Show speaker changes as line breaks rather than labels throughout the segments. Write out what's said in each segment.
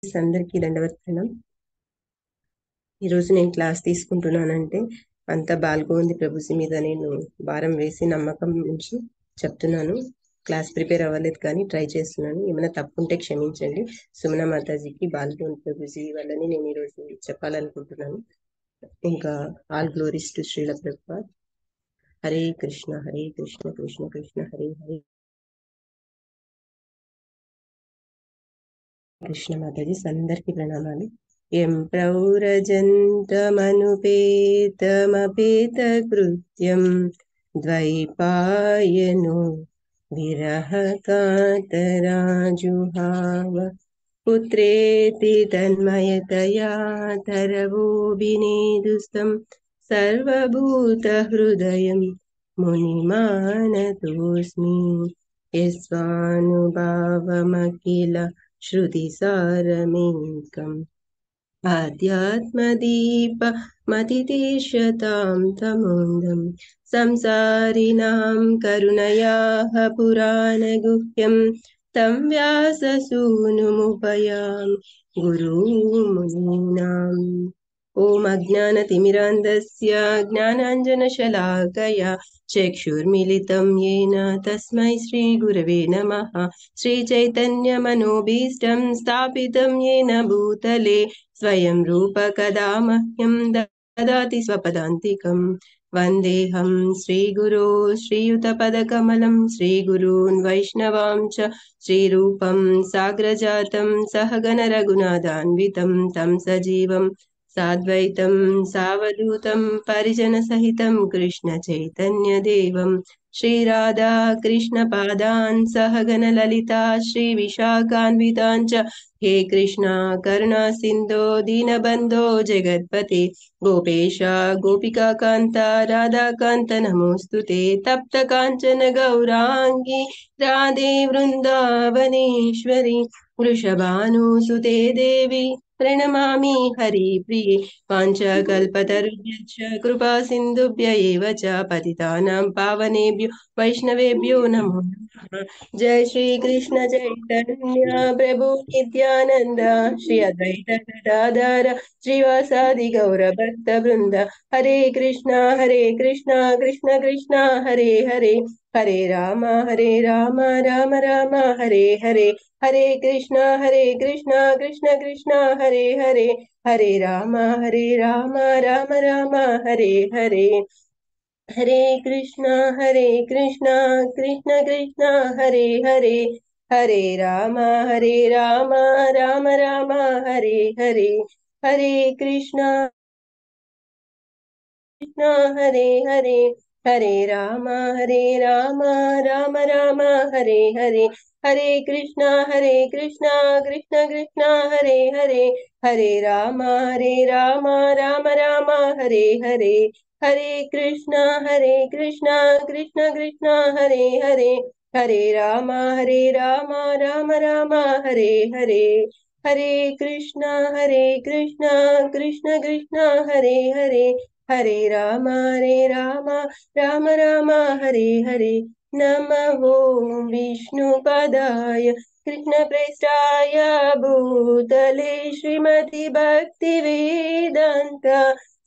అందరికీ దండవత్సనం. ఈరోజు నేను క్లాస్ తీసుకుంటున్నానంటే అంత బాల్గోవింద్ ప్రభుజీ మీద నేను భారం వేసి నమ్మకం నుంచి చెప్తున్నాను. క్లాస్ ప్రిపేర్ అవ్వలేదు కానీ ట్రై చేస్తున్నాను. ఏమైనా తప్పుంటే క్షమించండి. సుమన మాతాజీకి బాల్గోవింద్ ప్రభుజీ వల్లని నేను ఈరోజు చెప్పాలనుకుంటున్నాను. ఇంకా all glories to Srila Prabhupad. Hare Krishna Krishna Krishna Hare Hare. Krishna Mataji అందరికీ ప్రణామాలు. ఎం ప్రౌరజంతమనుపేతమపేతకృత్యం ద్వైపాయనో విరహకాతరాజుహావ పుత్రేతి తన్మయతయా తరవోభినేదుస్తం సర్వభూతహృదయం మునిమానతోస్మి యస్వానుభావమఖిల श्रुतिसारमेकम् आध्यात्मदीपमतितीर्षतां तमोन्दं संसारिणां करुणयाः पुराणगुह्यं तं व्याससूनुमुपयामि गुरुमुनीनाम्। ॐ अज्ञानतिमिरान्धस्य ज्ञानाञ्जनशलाकया चक्षुर्मिलितं येन तस्मै श्रीगुरवे नमः। श्रीचैतन्यमनोभीष्टं स्थापितं येन भूतले स्वयं रूप कदा मह्यं ददाति स्वपदान्तिकम्। वन्देऽहं श्रीगुरो श्रीयुतपदकमलं श्रीगुरून् वैष्णवां च श्रीरूपं साग्रजातं सहगण रघुनाथान्वितं तं सजीवं साद्वैतं सावधूतं परिजनसहितं कृष्ण चैतन्यदेवं श्रीराधा कृष्णपादान् सहगण ललिता श्रीविशाखान्वितान् च। हे कृष्णा करुणा सिन्धो दीनबन्धो जगत्पते गोपेश गोपिकान्ता राधाकान्त नमोऽस्तुते। तप्त काञ्चन गौराङ्गी राधे वृन्दावनेश्वरी वृषभानुसुते देवी प्रणमामि हरिप्रिये। वाञ्छाकल्पतरुभ्यश्च कृपा सिन्धुभ्य एव च पतितानां पावनेभ्यो वैष्णवेभ्यो नमो नमः। जय श्री कृष्ण चैतन्य प्रभु नित्यानंद श्री अद्वैत गदाधर श्रीवासादि गौर भक्त वृंद। हरे कृष्णा कृष्ण कृष्ण हरे हरे हरे राम राम राम हरे हरे हरे कृष्णा कृष्ण कृष्ण हरे हरे हरे राम राम राम हरे हरे हरे कृष्णा कृष्ण कृष्ण हरे हरे हरे राम राम राम हरे हरे हरे कृष्णा कृष्ण हरे हरे हरे राम राम राम हरे हरे हरे कृष्णा कृष्ण कृष्ण हरे हरे हरे राम राम राम हरे हरे हरे कृष्णा कृष्ण कृष्ण हरे हरे हरे राम राम राम हरे हरे हरे कृष्णा कृष्ण कृष्ण हरे हरे हरे राम राम राम हरे हरे नमो विष्णुपदाय कृष्णप्रेष्ठाय भूतले श्रीमति भक्ति वेदांत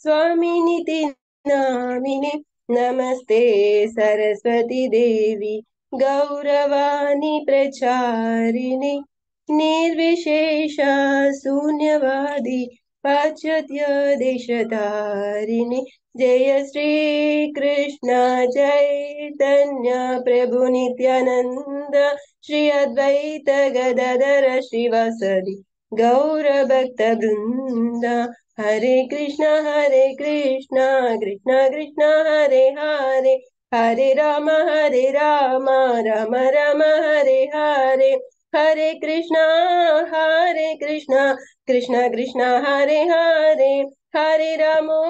स्वामिनिति नामिने नमस्ते सरस्वती देवी गौरवाणी प्रचारिणे निर्विशेष शून्यवादी पाश्चात्य देशधारिणे। जय श्री कृष्ण चैतन्य प्रभु नित्यानंद श्री अद्वैत गदाधर श्रीवासदि गौर भक्त वृंद। हरे कृष्ण कृष्ण कृष्ण हरे हरे हरे राम राम हरे हरे हरे कृष्णा कृष्ण कृष्ण हरे हरे हरे रामो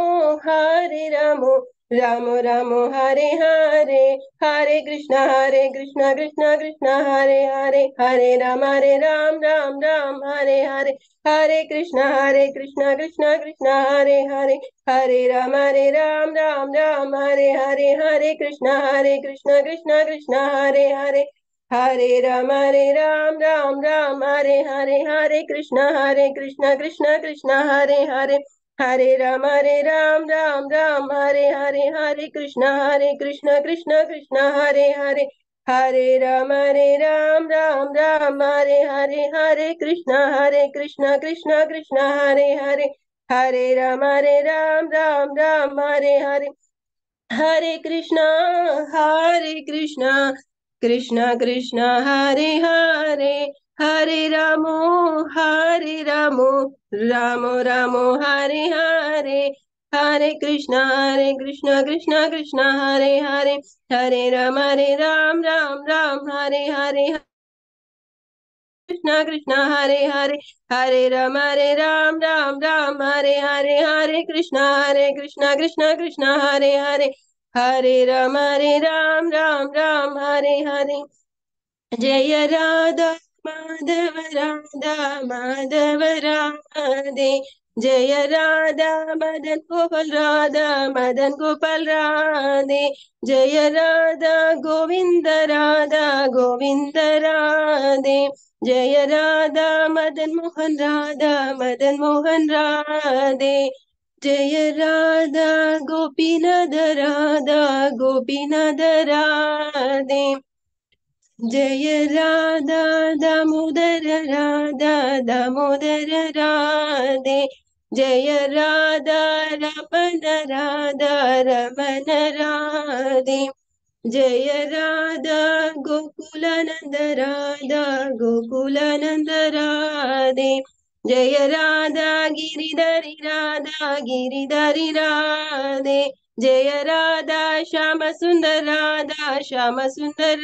Ram Ram Hare Hare Hare Krishna Krishna Hare Hare Hare Ram Ram Hare Hare Hare Krishna Krishna Hare Hare Hare Ram Ram Ram Hare Hare Hare Krishna Krishna Hare Hare Hare Ram, Ram Ram, Hare Krishna, Krishna Krishna, Hare Ram, Ram Hare Krishna, Krishna Krishna, Hare Ram, Ram Hare Krishna, Krishna Krishna, Hare Ram, Ram Hare Krishna, Krishna Krishna, Hare Hare Ramo, Ramo Ramo, Hare Krishna, Krishna Krishna, Hare Ram, Hare Krishna, Hare Ram, Hare Krishna, Krishna Krishna, Hare Ram, Hare Jaya Radha Madhava Radhe Jaya Radha Madan Gopal Radhe Jaya Radha Govinda Radhe Jaya Radha Madan Mohan Radhe Jaya Radha Gopinath Radhe Jaya Radha Damodara Radhe Jaya Radha Ramana Radhe Jaya Radha Gokulananda Radhe Jaya Radha Giridhari Radhe Jaya Radha Shama Sundar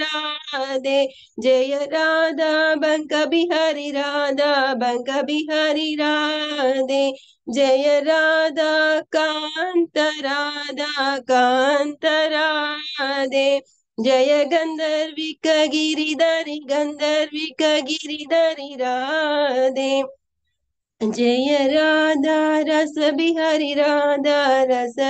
Radhe Jaya Radha Banka Bihari Radhe Jaya Radha Kanta Radhe Jaya Gandharvika Giridhari Radhe Jaya Radha Rasa Bihari Radhe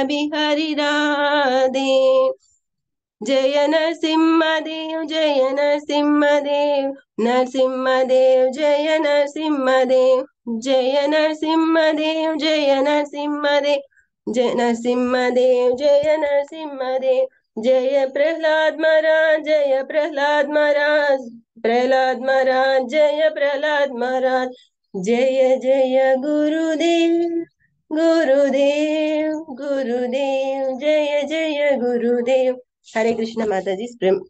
Jaya Narsimhadev, Jaya Narsimhadev, Jaya Narsimhadev, Jaya Narsimhadev, Jaya Prahlad Maharaj, Jaya Prahlad Maharaj, Jaya Gurudev, Jaya Gurudev. Hare Krishna Mataji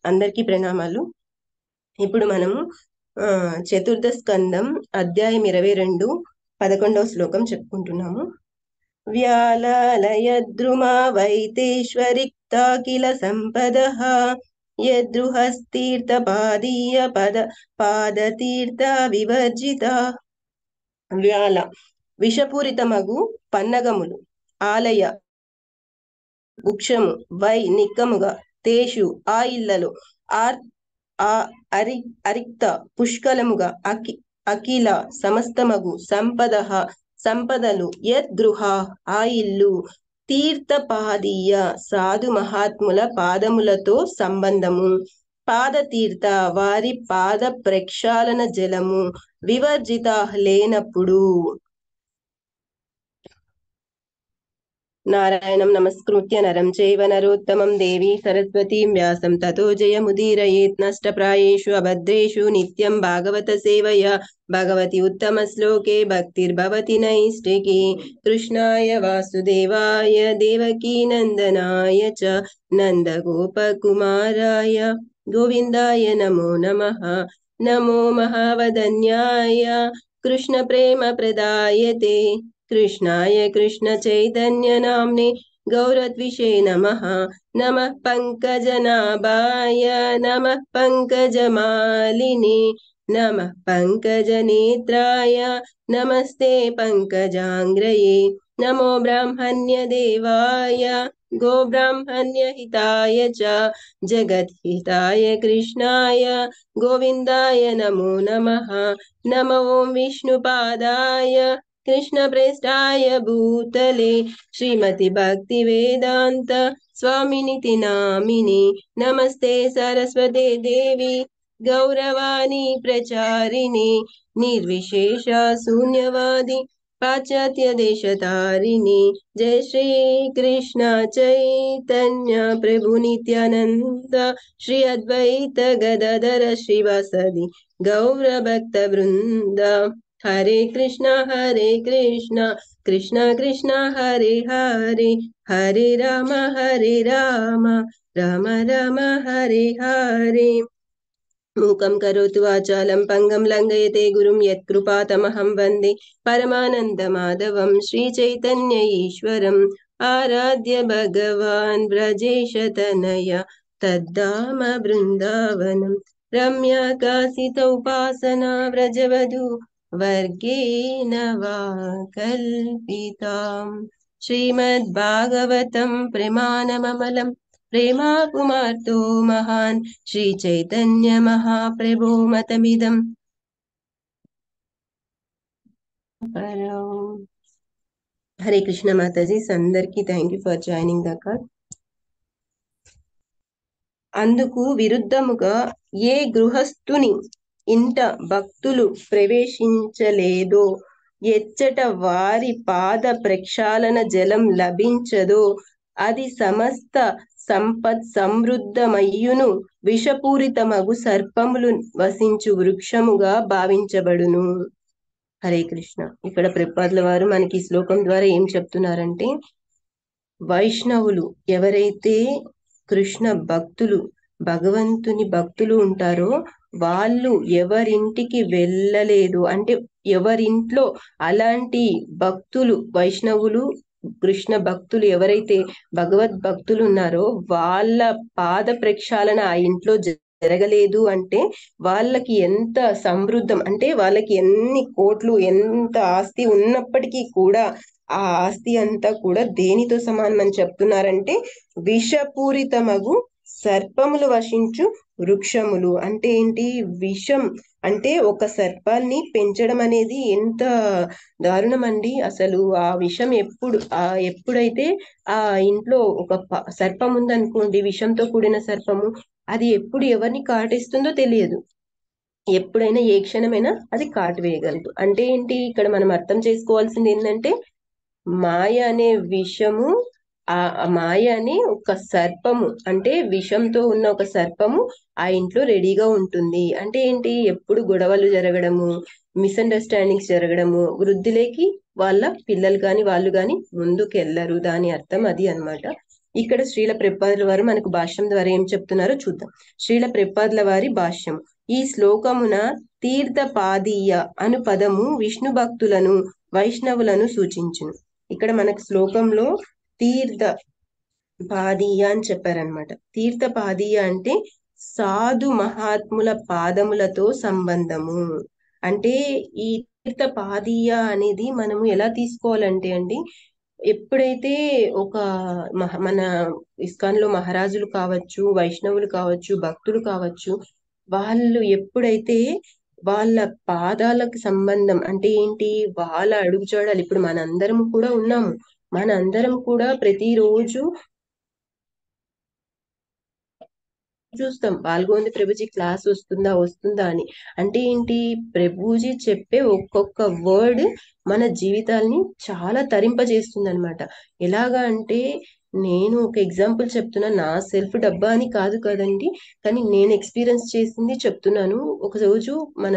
అందరికీ ప్రణామాలు. ఇప్పుడు మనము చతుర్థ స్కందం అధ్యాయం 22 11వ శ్లోకం చెప్పుకుంటున్నాము. వ్యాలాలయద్రుమా వైతేశ్వరిక్తా కిల సంపదః యద్రుహస్తీర్థ పాదీయ పాదతీర్థ వివర్జిత. వ్యాల విషపూరితమగు పన్నగములు, ఆలయ వృక్షము, వై నిక్కముగా, తేషు ఆ ఇళ్లలో, అరిక్త పుష్కలముగా, అఖిల సమస్తమగు, సంపదలు, యద్ గృహ ఆ ఇల్లు, తీర్థపాదీయ సాధు మహాత్ముల పాదములతో సంబంధము, పాదతీర్థ వారి పాద ప్రక్షాళన జలము, వివర్జిత లేనప్పుడు. నారాయణం నమస్కృత్య నరం చైవ నరోత్తమం దేవీ సరస్వతీం వ్యాసం తతో జయముదీరయేత్. నష్టప్రాయేషు అభద్రేషు నిత్యం భాగవత సేవయా భగవతి ఉత్తమ శ్లోకే భక్తిర్భవతి నైష్టికీ. కృష్ణాయ వాసుదేవాయ దేవకీ నందనాయ చ నందగోపకుమారాయ గోవిందాయ నమో నమః. నమో మహావదన్యాయ కృష్ణ ప్రేమ ప్రదాయతే कृष्णाय कृष्ण चैतन्य नाम्ने गौरद्विषे नमः. नमः पंकजनाभाय नमः पंकजमालिने नमः पंकजनेत्राय नमस्ते पंकजांग्रये. नमो ब्राह्मण्य देवाय गोब्राह्मण्य हिताय च जगद्हिताय कृष्णाय गोविन्दाय नमो नमः. नमो विष्णुपादाय कृष्ण प्रेष्ठाय भूतले श्रीमति भक्ति वेदांत स्वामिनिति नामिने. नमस्ते सरस्वते देवी गौरवाणी प्रचारिणे निर्विशेष शून्यवादी पाश्चात्य देश तारिणे जय श्री कृष्ण चैतन्य प्रभु नित्यानंद श्री अद्वैत गदाधर श्रीवासदि गौर भक्त वृंद हरे कृष्ण कृष्ण कृष्ण हरे हरे हरे राम राम राम हरे हरे मूकं करोतु वाचालं पङ्गं लङ्घयते गुरुं यत्कृपातमहं वन्दे परमानन्दमाधवं श्रीचैतन्य ईश्वरम् आराध्य भगवान् व्रजेशतनय तद्धाम बृन्दावनं रम्या कासितोपासना व्रजवधू वर्गेण वा कल्पिताम् श्रीमद्भागवतं प्रमाणममलं प्रेमा कुमार्तो महान् श्री चैतन्य महाप्रभु मतमिदं हरे कृष्ण माताजी అందరికి thank you for joining the call. అందుకు విరుద్ధముగా ఏ గృహస్థుని ఇంట భక్తులు ప్రవేశించలేదో ఎచ్చట వారి పాద ప్రక్షాళన జలం లభించదో అది సమస్త సంపత్ సమృద్ధమయ్యును విషపూరితమగు సర్పములు వసించు వృక్షముగా భావించబడును. హరే కృష్ణ. ఇక్కడ ప్రభుపాదుల వారు మనకి ఈ శ్లోకం ద్వారా ఏం చెప్తున్నారంటే, వైష్ణవులు ఎవరైతే కృష్ణ భక్తులు భగవంతుని భక్తులు ఉంటారో వాళ్ళు ఎవరింటికి వెళ్ళలేదు అంటే ఎవరింట్లో అలాంటి భక్తులు వైష్ణవులు కృష్ణ భక్తులు ఎవరైతే భగవద్ భక్తులు ఉన్నారో వాళ్ళ పాద ప్రక్షాళన ఆ ఇంట్లో జరగలేదు అంటే వాళ్ళకి ఎంత సమృద్ధం అంటే వాళ్ళకి ఎన్ని కోట్లు ఎంత ఆస్తి ఉన్నప్పటికీ కూడా ఆ ఆస్తి అంతా కూడా దేనితో సమానం అని చెప్తున్నారంటే విషపూరితమగు సర్పములు వశించు వృక్షములు. అంటే ఏంటి? విషం అంటే ఒక సర్పాన్ని పెంచడం అనేది ఎంత దారుణం అండి. అసలు ఆ విషం ఎప్పుడైతే ఆ ఇంట్లో ఒక సర్పం ఉందనుకోండి, విషంతో కూడిన సర్పము, అది ఎప్పుడు ఎవరిని కాటేస్తుందో తెలియదు. ఎప్పుడైనా ఏ క్షణమైనా అది కాటు వేయగలదు. అంటే ఏంటి? ఇక్కడ మనం అర్థం చేసుకోవాల్సింది ఏంటంటే మాయ అనే విషము, ఆ మాయ అనే ఒక సర్పము అంటే విషంతో ఉన్న ఒక సర్పము ఆ ఇంట్లో రెడీగా ఉంటుంది. అంటే ఏంటి? ఎప్పుడు గొడవలు జరగడము, మిస్అండర్స్టాండింగ్స్ జరగడము, వృద్ధిలోకి వాళ్ళ పిల్లలు కాని వాళ్ళు కాని ముందుకెళ్లరు. దాని అర్థం అది అన్నమాట. ఇక్కడ శ్రీల ప్రభుపాదుల వారు మనకు భాష్యం ద్వారా ఏం చెప్తున్నారో చూద్దాం. శ్రీల ప్రభుపాదుల వారి భాష్యం. ఈ శ్లోకమున తీర్థపాదీయ అను పదము విష్ణు భక్తులను వైష్ణవులను సూచించును. ఇక్కడ మనకు శ్లోకంలో తీర్థ పాదీయ అని చెప్పారనమాట. తీర్థ పాదీయ అంటే సాధు మహాత్ముల పాదములతో సంబంధము. అంటే ఈ తీర్థ పాదీయ అనేది మనము ఎలా తీసుకోవాలంటే అండి, ఎప్పుడైతే ఒక మన ఇస్కాన్ లో మహారాజులు కావచ్చు, వైష్ణవులు కావచ్చు, భక్తులు కావచ్చు, వాళ్ళు ఎప్పుడైతే వాళ్ళ పాదాలకు సంబంధం అంటే ఏంటి? వాళ్ళ అడుగుజాడలు. ఇప్పుడు మనందరం కూడా ఉన్నాము, మనందరం కూడా ప్రతిరోజు చూస్తాం పాల్గొంది ప్రభుజీ క్లాస్ వస్తుందా అని. అంటే ఏంటి? ప్రభుజీ చెప్పే ఒక్కొక్క వర్డ్ మన జీవితాల్ని చాలా తరింపజేస్తుంది అనమాట. ఎలాగా అంటే నేను ఒక ఎగ్జాంపుల్ చెప్తున్నా, నా సెల్ఫ్ డబ్బా అని కాదు కదండి, కానీ నేను ఎక్స్పీరియన్స్ చేసింది చెప్తున్నాను. ఒక రోజు మన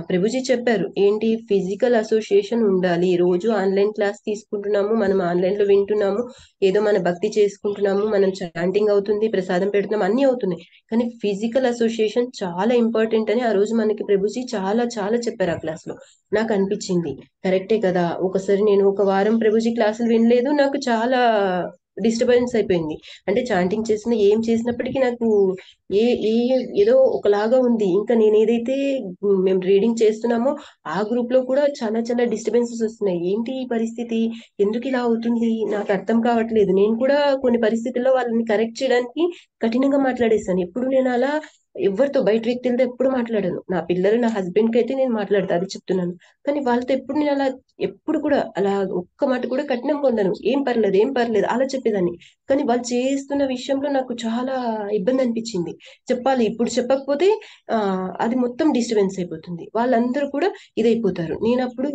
ప్రభుజీ చెప్పారు ఏంటి? ఫిజికల్ అసోసియేషన్ ఉండాలి. రోజు ఆన్లైన్ క్లాస్ తీసుకుంటున్నాము, మనం ఆన్లైన్ లో వింటున్నాము, ఏదో మన భక్తి చేసుకుంటున్నాము, మనం చాంటింగ్ అవుతుంది, ప్రసాదం పెడుతున్నాం, అన్ని అవుతున్నాయి, కానీ ఫిజికల్ అసోసియేషన్ చాలా ఇంపార్టెంట్ అని ఆ రోజు మనకి ప్రభుజీ చాలా చాలా చెప్పారు ఆ క్లాస్ లో. నాకు అనిపించింది కరెక్టే కదా. ఒకసారి నేను ఒక వారం ప్రభుజీ క్లాసులు వినలేదు, నాకు చాలా డిస్టర్బెన్స్ అయిపోయింది. అంటే చాంటింగ్ చేసిన ఏం చేసినప్పటికీ నాకు ఏదో ఒకలాగా ఉంది. ఇంకా నేను ఏదైతే మేము రీడింగ్ చేస్తున్నామో ఆ గ్రూప్ లో కూడా చాలా చాలా డిస్టర్బెన్సెస్ వస్తున్నాయి. ఏంటి ఈ పరిస్థితి? ఎందుకు ఇలా అవుతుంది? నాకు అర్థం కావట్లేదు. నేను కూడా కొన్ని పరిస్థితుల్లో వాళ్ళని కరెక్ట్ చేయడానికి కఠినంగా మాట్లాడేస్తాను. ఎప్పుడు నేను అలా ఎవరితో బయట వ్యక్తులతో ఎప్పుడు మాట్లాడను. నా పిల్లలు, నా హస్బెండ్ కి అయితే నేను మాట్లాడతా, అది చెప్తున్నాను. కానీ వాళ్ళతో ఎప్పుడు నేను అలా ఎప్పుడు కూడా అలా ఒక్క మాట కూడా కఠినం పొందను. ఏం పర్లేదు, ఏం పర్లేదు అలా చెప్పేదాన్ని. కానీ వాళ్ళు చేస్తున్న విషయంలో నాకు చాలా ఇబ్బంది అనిపించింది. చెప్పాలి, ఇప్పుడు చెప్పకపోతే అది మొత్తం డిస్టర్బెన్స్ అయిపోతుంది. వాళ్ళందరూ కూడా ఇదైపోతారు. నేనప్పుడు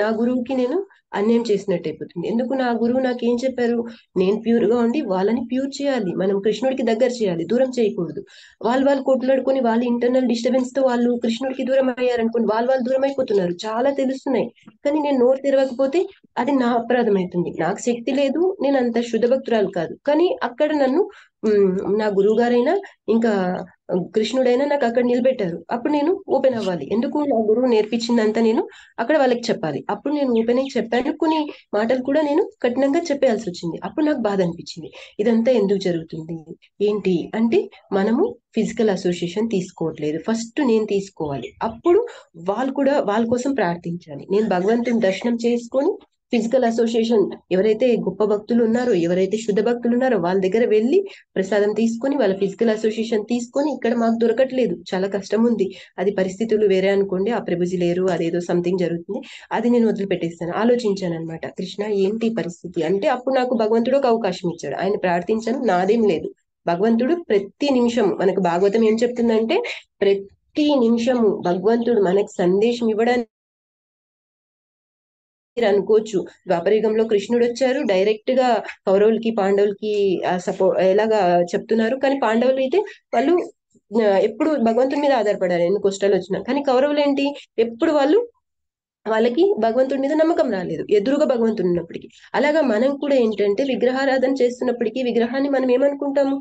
నా గురువుకి నేను అన్యాయం చేసినట్టు అయిపోతుంది. ఎందుకు నా గురువు నాకేం చెప్పారు? నేను ప్యూర్ గా ఉండి వాళ్ళని ప్యూర్ చేయాలి, మనం కృష్ణుడికి దగ్గర చేయాలి, దూరం చేయకూడదు. వాళ్ళు కొట్లాడుకొని వాళ్ళ ఇంటర్నల్ డిస్టర్బెన్స్ తో వాళ్ళు కృష్ణుడికి దూరం అయ్యారనుకోండి, వాళ్ళు దూరం అయిపోతున్నారు. చాలా తెలుస్తున్నాయి. కానీ నేను నోరు తెరవకపోతే అది నా అపరాధం అవుతుంది. నాకు శక్తి లేదు, నేను అంత శుద్ధ భక్తురాలు కాదు. కానీ అక్కడ నన్ను నా గురువు గారైనా ఇంకా కృష్ణుడైనా నాకు అక్కడ నిలబెట్టారు. అప్పుడు నేను ఓపెన్ అవ్వాలి. ఎందుకు? నా గురువు నేర్పించిందంతా నేను అక్కడ వాళ్ళకి చెప్పాలి. అప్పుడు నేను ఓపెన్ అయి చెప్పాను. కొన్ని మాటలు కూడా నేను కఠినంగా చెప్పేయాల్సి వచ్చింది. అప్పుడు నాకు బాధ అనిపించింది. ఇదంతా ఎందుకు జరుగుతుంది ఏంటి అంటే, మనము ఫిజికల్ అసోసియేషన్ తీసుకోవట్లేదు. ఫస్ట్ నేను తీసుకోవాలి. అప్పుడు వాళ్ళు కూడా వాళ్ళ కోసం ప్రార్థించాలి. నేను భగవంతుని దర్శనం చేసుకొని ఫిజికల్ అసోసియేషన్ ఎవరైతే గొప్ప భక్తులు ఉన్నారో, ఎవరైతే శుద్ధ భక్తులు ఉన్నారో వాళ్ళ దగ్గర వెళ్ళి ప్రసాదం తీసుకొని వాళ్ళ ఫిజికల్ అసోసియేషన్ తీసుకొని, ఇక్కడ మాకు దొరకట్లేదు, చాలా కష్టం ఉంది, అది పరిస్థితులు వేరే అనుకోండి, ఆ ప్రభుజీ లేరు, అదేదో సంథింగ్ జరుగుతుంది, అది నేను వదిలిపెట్టేస్తాను. ఆలోచించాను అనమాట, కృష్ణ ఏంటి పరిస్థితి అంటే. అప్పుడు నాకు భగవంతుడు ఒక అవకాశం ఇచ్చాడు. ఆయన ప్రార్థించాను, నాదేం లేదు. భగవంతుడు ప్రతి నిమిషం మనకు భాగవతం ఏం చెప్తుందంటే, ప్రతి నిమిషము భగవంతుడు మనకు సందేశం ఇవ్వడానికి మీరు అనుకోవచ్చు. ద్వాపరయుగంలో కృష్ణుడు వచ్చారు, డైరెక్ట్ గా కౌరవులకి పాండవులకి ఎలాగా చెప్తున్నారు. కానీ పాండవులు అయితే వాళ్ళు ఎప్పుడు భగవంతుడి మీద ఆధారపడారు ఎన్ని కష్టాలు వచ్చినా. కానీ కౌరవులు ఏంటి, ఎప్పుడు వాళ్ళకి భగవంతుడి మీద నమ్మకం రాలేదు, ఎదురుగా భగవంతుడు ఉన్నప్పటికీ. అలాగా మనం కూడా ఏంటంటే, విగ్రహారాధన చేస్తున్నప్పటికీ విగ్రహాన్ని మనం ఏమనుకుంటాము,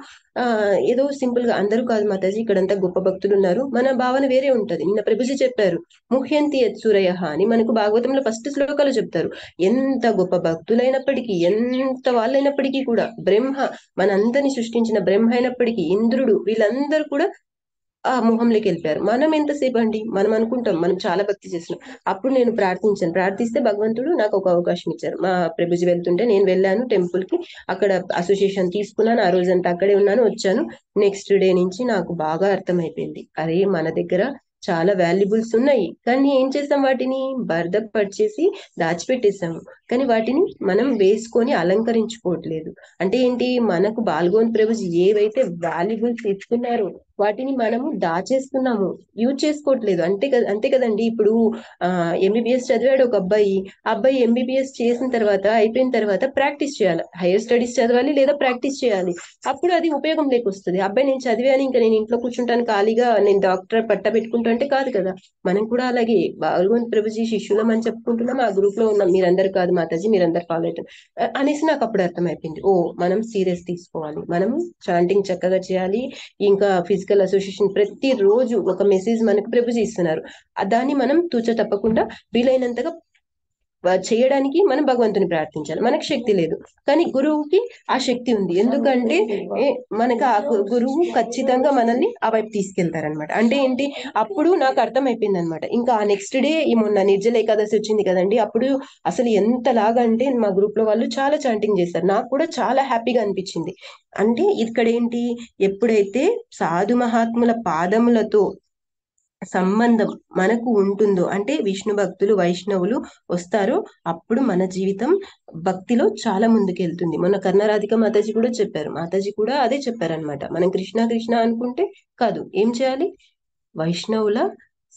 ఏదో సింపుల్ గా, అందరూ కాదు మాతాజీ, ఇక్కడంతా గొప్ప భక్తులు ఉన్నారు, మన భావన వేరే ఉంటది. నిన్న ప్రభుజీ చెప్పారు, ముహ్యంతి యత్సూరయ అని మనకు భాగవతంలో ఫస్ట్ శ్లోకాలు చెప్తారు. ఎంత గొప్ప భక్తులైనప్పటికీ, ఎంత వాళ్ళైనప్పటికీ కూడా, బ్రహ్మ మనందరిని సృష్టించిన బ్రహ్మ అయినప్పటికీ, ఇంద్రుడు, వీళ్ళందరూ కూడా ఆ మొహంలోకి వెళ్ళిపోయారు. మనం ఎంతసేపు అండి, మనం అనుకుంటాం మనం చాలా భక్తి చేస్తున్నాం. అప్పుడు నేను ప్రార్థించాను. ప్రార్థిస్తే భగవంతుడు నాకు ఒక అవకాశం ఇచ్చారు. మా ప్రభుజీ వెళ్తుంటే నేను వెళ్ళాను టెంపుల్ కి, అక్కడ అసోసియేషన్ తీసుకున్నాను. ఆ రోజంతా అక్కడే ఉన్నాను, వచ్చాను. నెక్స్ట్ డే నుంచి నాకు బాగా అర్థమైపోయింది, అరే మన దగ్గర చాలా వాల్యుబుల్స్ ఉన్నాయి, కానీ ఏం చేసాం, వాటిని భద్రపరిచేసి దాచిపెట్టేసాము. కానీ వాటిని మనం వేసుకొని అలంకరించుకోవట్లేదు. అంటే ఏంటి, మనకు బాల్గోన్ ప్రభుజీ ఏవైతే వాల్యుబుల్స్ ఇస్తున్నారో వాటిని మనము దాచేస్తున్నాము, యూజ్ చేసుకోవట్లేదు. అంతే కదండి. ఇప్పుడు ఎంబీబీఎస్ చదివాడు ఒక అబ్బాయి, ఆ అబ్బాయి ఎంబీబీఎస్ చేసిన తర్వాత, అయిపోయిన తర్వాత ప్రాక్టీస్ చేయాలి, హైయర్ స్టడీస్ చదవాలి లేదా ప్రాక్టీస్ చేయాలి. అప్పుడు అది ఉపయోగం లేకొస్తుంది. అబ్బాయి నేను చదివాను, ఇంకా నేను ఇంట్లో కూర్చుంటాను ఖాళీగా, నేను డాక్టర్ పట్ట పెట్టుకుంటా అంటే కాదు కదా. మనం కూడా అలాగే భగవంత్ ప్రభుజీ శిష్యులం అని చెప్పుకుంటున్నాం, ఆ గ్రూప్ లో ఉన్నాం, మీరందరూ కాదు మాతాజీ, మీరందరూ ఫాలో అవుతారు అనేసి నాకు అప్పుడు అర్థమైపోయింది. ఓ, మనం సీరియస్ తీసుకోవాలి, మనం చాంటింగ్ చక్కగా చేయాలి. ఇంకా ఫిజికల్ అసోసియేషన్ ప్రతి రోజు ఒక మెసేజ్ మనకు ప్రభుజీ ఇస్తున్నారు, దాన్ని మనం తూచ తప్పకుండా వీలైనంతగా చేయడానికి మనం భగవంతుని ప్రార్థించాలి. మనకు శక్తి లేదు, కానీ గురువుకి ఆ శక్తి ఉంది. ఎందుకంటే మనకు ఆ గురువు ఖచ్చితంగా మనల్ని ఆ వైపు తీసుకెళ్తారనమాట. అంటే ఏంటి, అప్పుడు నాకు అర్థమైపోయింది అనమాట. ఇంకా ఆ నెక్స్ట్ డే ఈ మొన్న నిర్జల ఏకాదశి వచ్చింది కదండి, అప్పుడు అసలు ఎంతలాగా అంటే మా గ్రూప్ లో వాళ్ళు చాలా చాంటింగ్ చేస్తారు, నాకు కూడా చాలా హ్యాపీగా అనిపించింది. అంటే ఇక్కడ ఏంటి, ఎప్పుడైతే సాధు మహాత్ముల పాదములతో సంబంధం మనకు ఉంటుందో, అంటే విష్ణు భక్తులు వైష్ణవులు వస్తారో, అప్పుడు మన జీవితం భక్తిలో చాలా ముందుకెళ్తుంది. మొన్న కర్ణారాధిక మాతాజీ కూడా చెప్పారు, మాతాజీ కూడా అదే చెప్పారనమాట. మనం కృష్ణ కృష్ణ అనుకుంటే కాదు, ఏం చేయాలి, వైష్ణవుల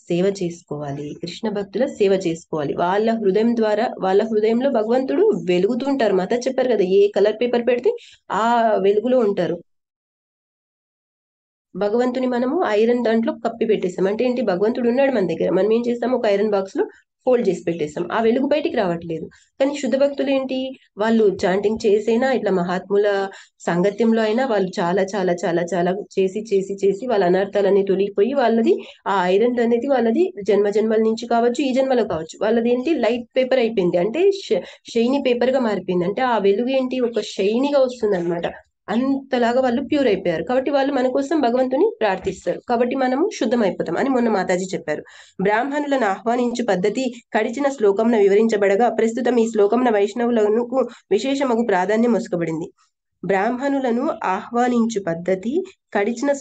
సేవ చేసుకోవాలి, కృష్ణ భక్తుల సేవ చేసుకోవాలి. వాళ్ళ హృదయం ద్వారా, వాళ్ళ హృదయంలో భగవంతుడు వెలుగుతుంటారు. మాత చెప్పారు కదా, ఏ కలర్ పేపర్ పెడితే ఆ వెలుగులో ఉంటారు. భగవంతుని మనము ఐరన్ దాంట్లో కప్పి పెట్టేస్తాం. అంటే ఏంటి, భగవంతుడు ఉన్నాడు మన దగ్గర, మనం ఏం చేస్తాం, ఒక ఐరన్ బాక్స్ లో ఫోల్డ్ చేసి పెట్టేస్తాం, ఆ వెలుగు బయటికి రావట్లేదు. కానీ శుద్ధ భక్తులు ఏంటి, వాళ్ళు చాంటింగ్ చేసైనా, ఇట్లా మహాత్ముల సాంగత్యంలో అయినా, వాళ్ళు చాలా చాలా చాలా చాలా చేసి చేసి చేసి వాళ్ళ అనర్థాలన్నీ తొలిగిపోయి, వాళ్ళది ఆ ఐరన్ అనేది వాళ్ళది జన్మ జన్మల నుంచి కావచ్చు, ఈ జన్మలో కావచ్చు, వాళ్ళది ఏంటి, లైట్ పేపర్ అయిపోయింది, అంటే షైనీ పేపర్ గా మారిపోయింది. అంటే ఆ వెలుగు ఏంటి, ఒక షైనీగా వస్తుంది అనమాట. అంతలాగా వాళ్ళు ప్యూర్ అయిపోయారు. కాబట్టి వాళ్ళు మన కోసం భగవంతుని ప్రార్థిస్తారు, కాబట్టి మనము శుద్ధం అయిపోతాం అని మొన్న మాతాజీ చెప్పారు. బ్రాహ్మణులను ఆహ్వానించు పద్ధతి కడిచిన శ్లోకంన వివరించబడగా, ప్రస్తుతం ఈ శ్లోకంన వైష్ణవులకు విశేషమగు ప్రాధాన్యం మొసకబడింది. బ్రాహ్మణులను ఆహ్వానించు పద్ధతి కడిచిన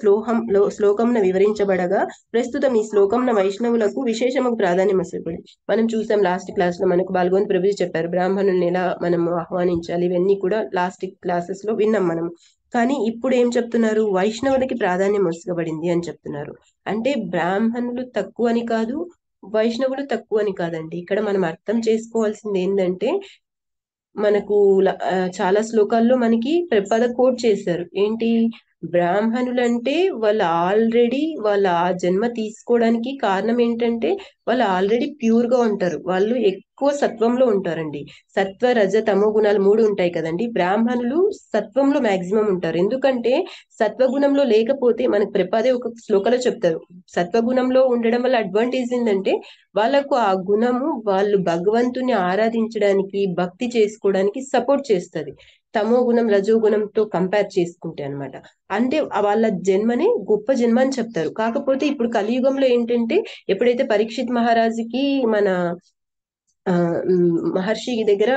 శ్లోకంన వివరించబడగా ప్రస్తుతం ఈ శ్లోకంన వైష్ణవులకు విశేషముకు ప్రాధాన్యం వస్తుంది. మనం చూసాం లాస్ట్ క్లాస్ లో మనకు బాల్గోన్ ప్రభుజీ చెప్పారు బ్రాహ్మణుల్ని ఎలా మనం ఆహ్వానించాలి, ఇవన్నీ కూడా లాస్ట్ క్లాసెస్ లో విన్నాం మనం. కానీ ఇప్పుడు ఏం చెప్తున్నారు, వైష్ణవులకి ప్రాధాన్యం వసగబడింది అని చెప్తున్నారు. అంటే బ్రాహ్మణులు తక్కువ అని కాదు, వైష్ణవులు తక్కువ అని కాదండి. ఇక్కడ మనం అర్థం చేసుకోవాల్సింది ఏంటంటే మనకు చాలా శ్లోకాల్లో మనకి ప్రపద కోట్ చేశారు. ఏంటి, బ్రాహ్మణులు అంటే వాళ్ళ ఆ జన్మ తీసుకోవడానికి కారణం ఏంటంటే వాళ్ళు ఆల్రెడీ ప్యూర్ గా ఉంటారు, వాళ్ళు ఎక్కువ సత్వంలో ఉంటారండి. సత్వ రజ తమో గుణాలు 3 ఉంటాయి కదండి. బ్రాహ్మణులు సత్వంలో మాక్సిమం ఉంటారు. ఎందుకంటే సత్వగుణంలో లేకపోతే మనకు ప్రపాదే ఒక శ్లోకలో చెప్తారు, సత్వగుణంలో ఉండడం వల్ల అడ్వాంటేజ్ ఏంటంటే వాళ్ళకు ఆ గుణము వాళ్ళు భగవంతుని ఆరాధించడానికి భక్తి చేసుకోవడానికి సపోర్ట్ చేస్తుంది, తమో గుణం రజో గుణంతో కంపేర్ చేసుకుంటే అన్నమాట. అంటే వాళ్ళ జన్మని గొప్ప జన్మ అని చెప్తారు. కాకపోతే ఇప్పుడు కలియుగంలో ఏంటంటే ఎప్పుడైతే పరీక్షిత్ మహారాజుకి మన మహర్షి దగ్గర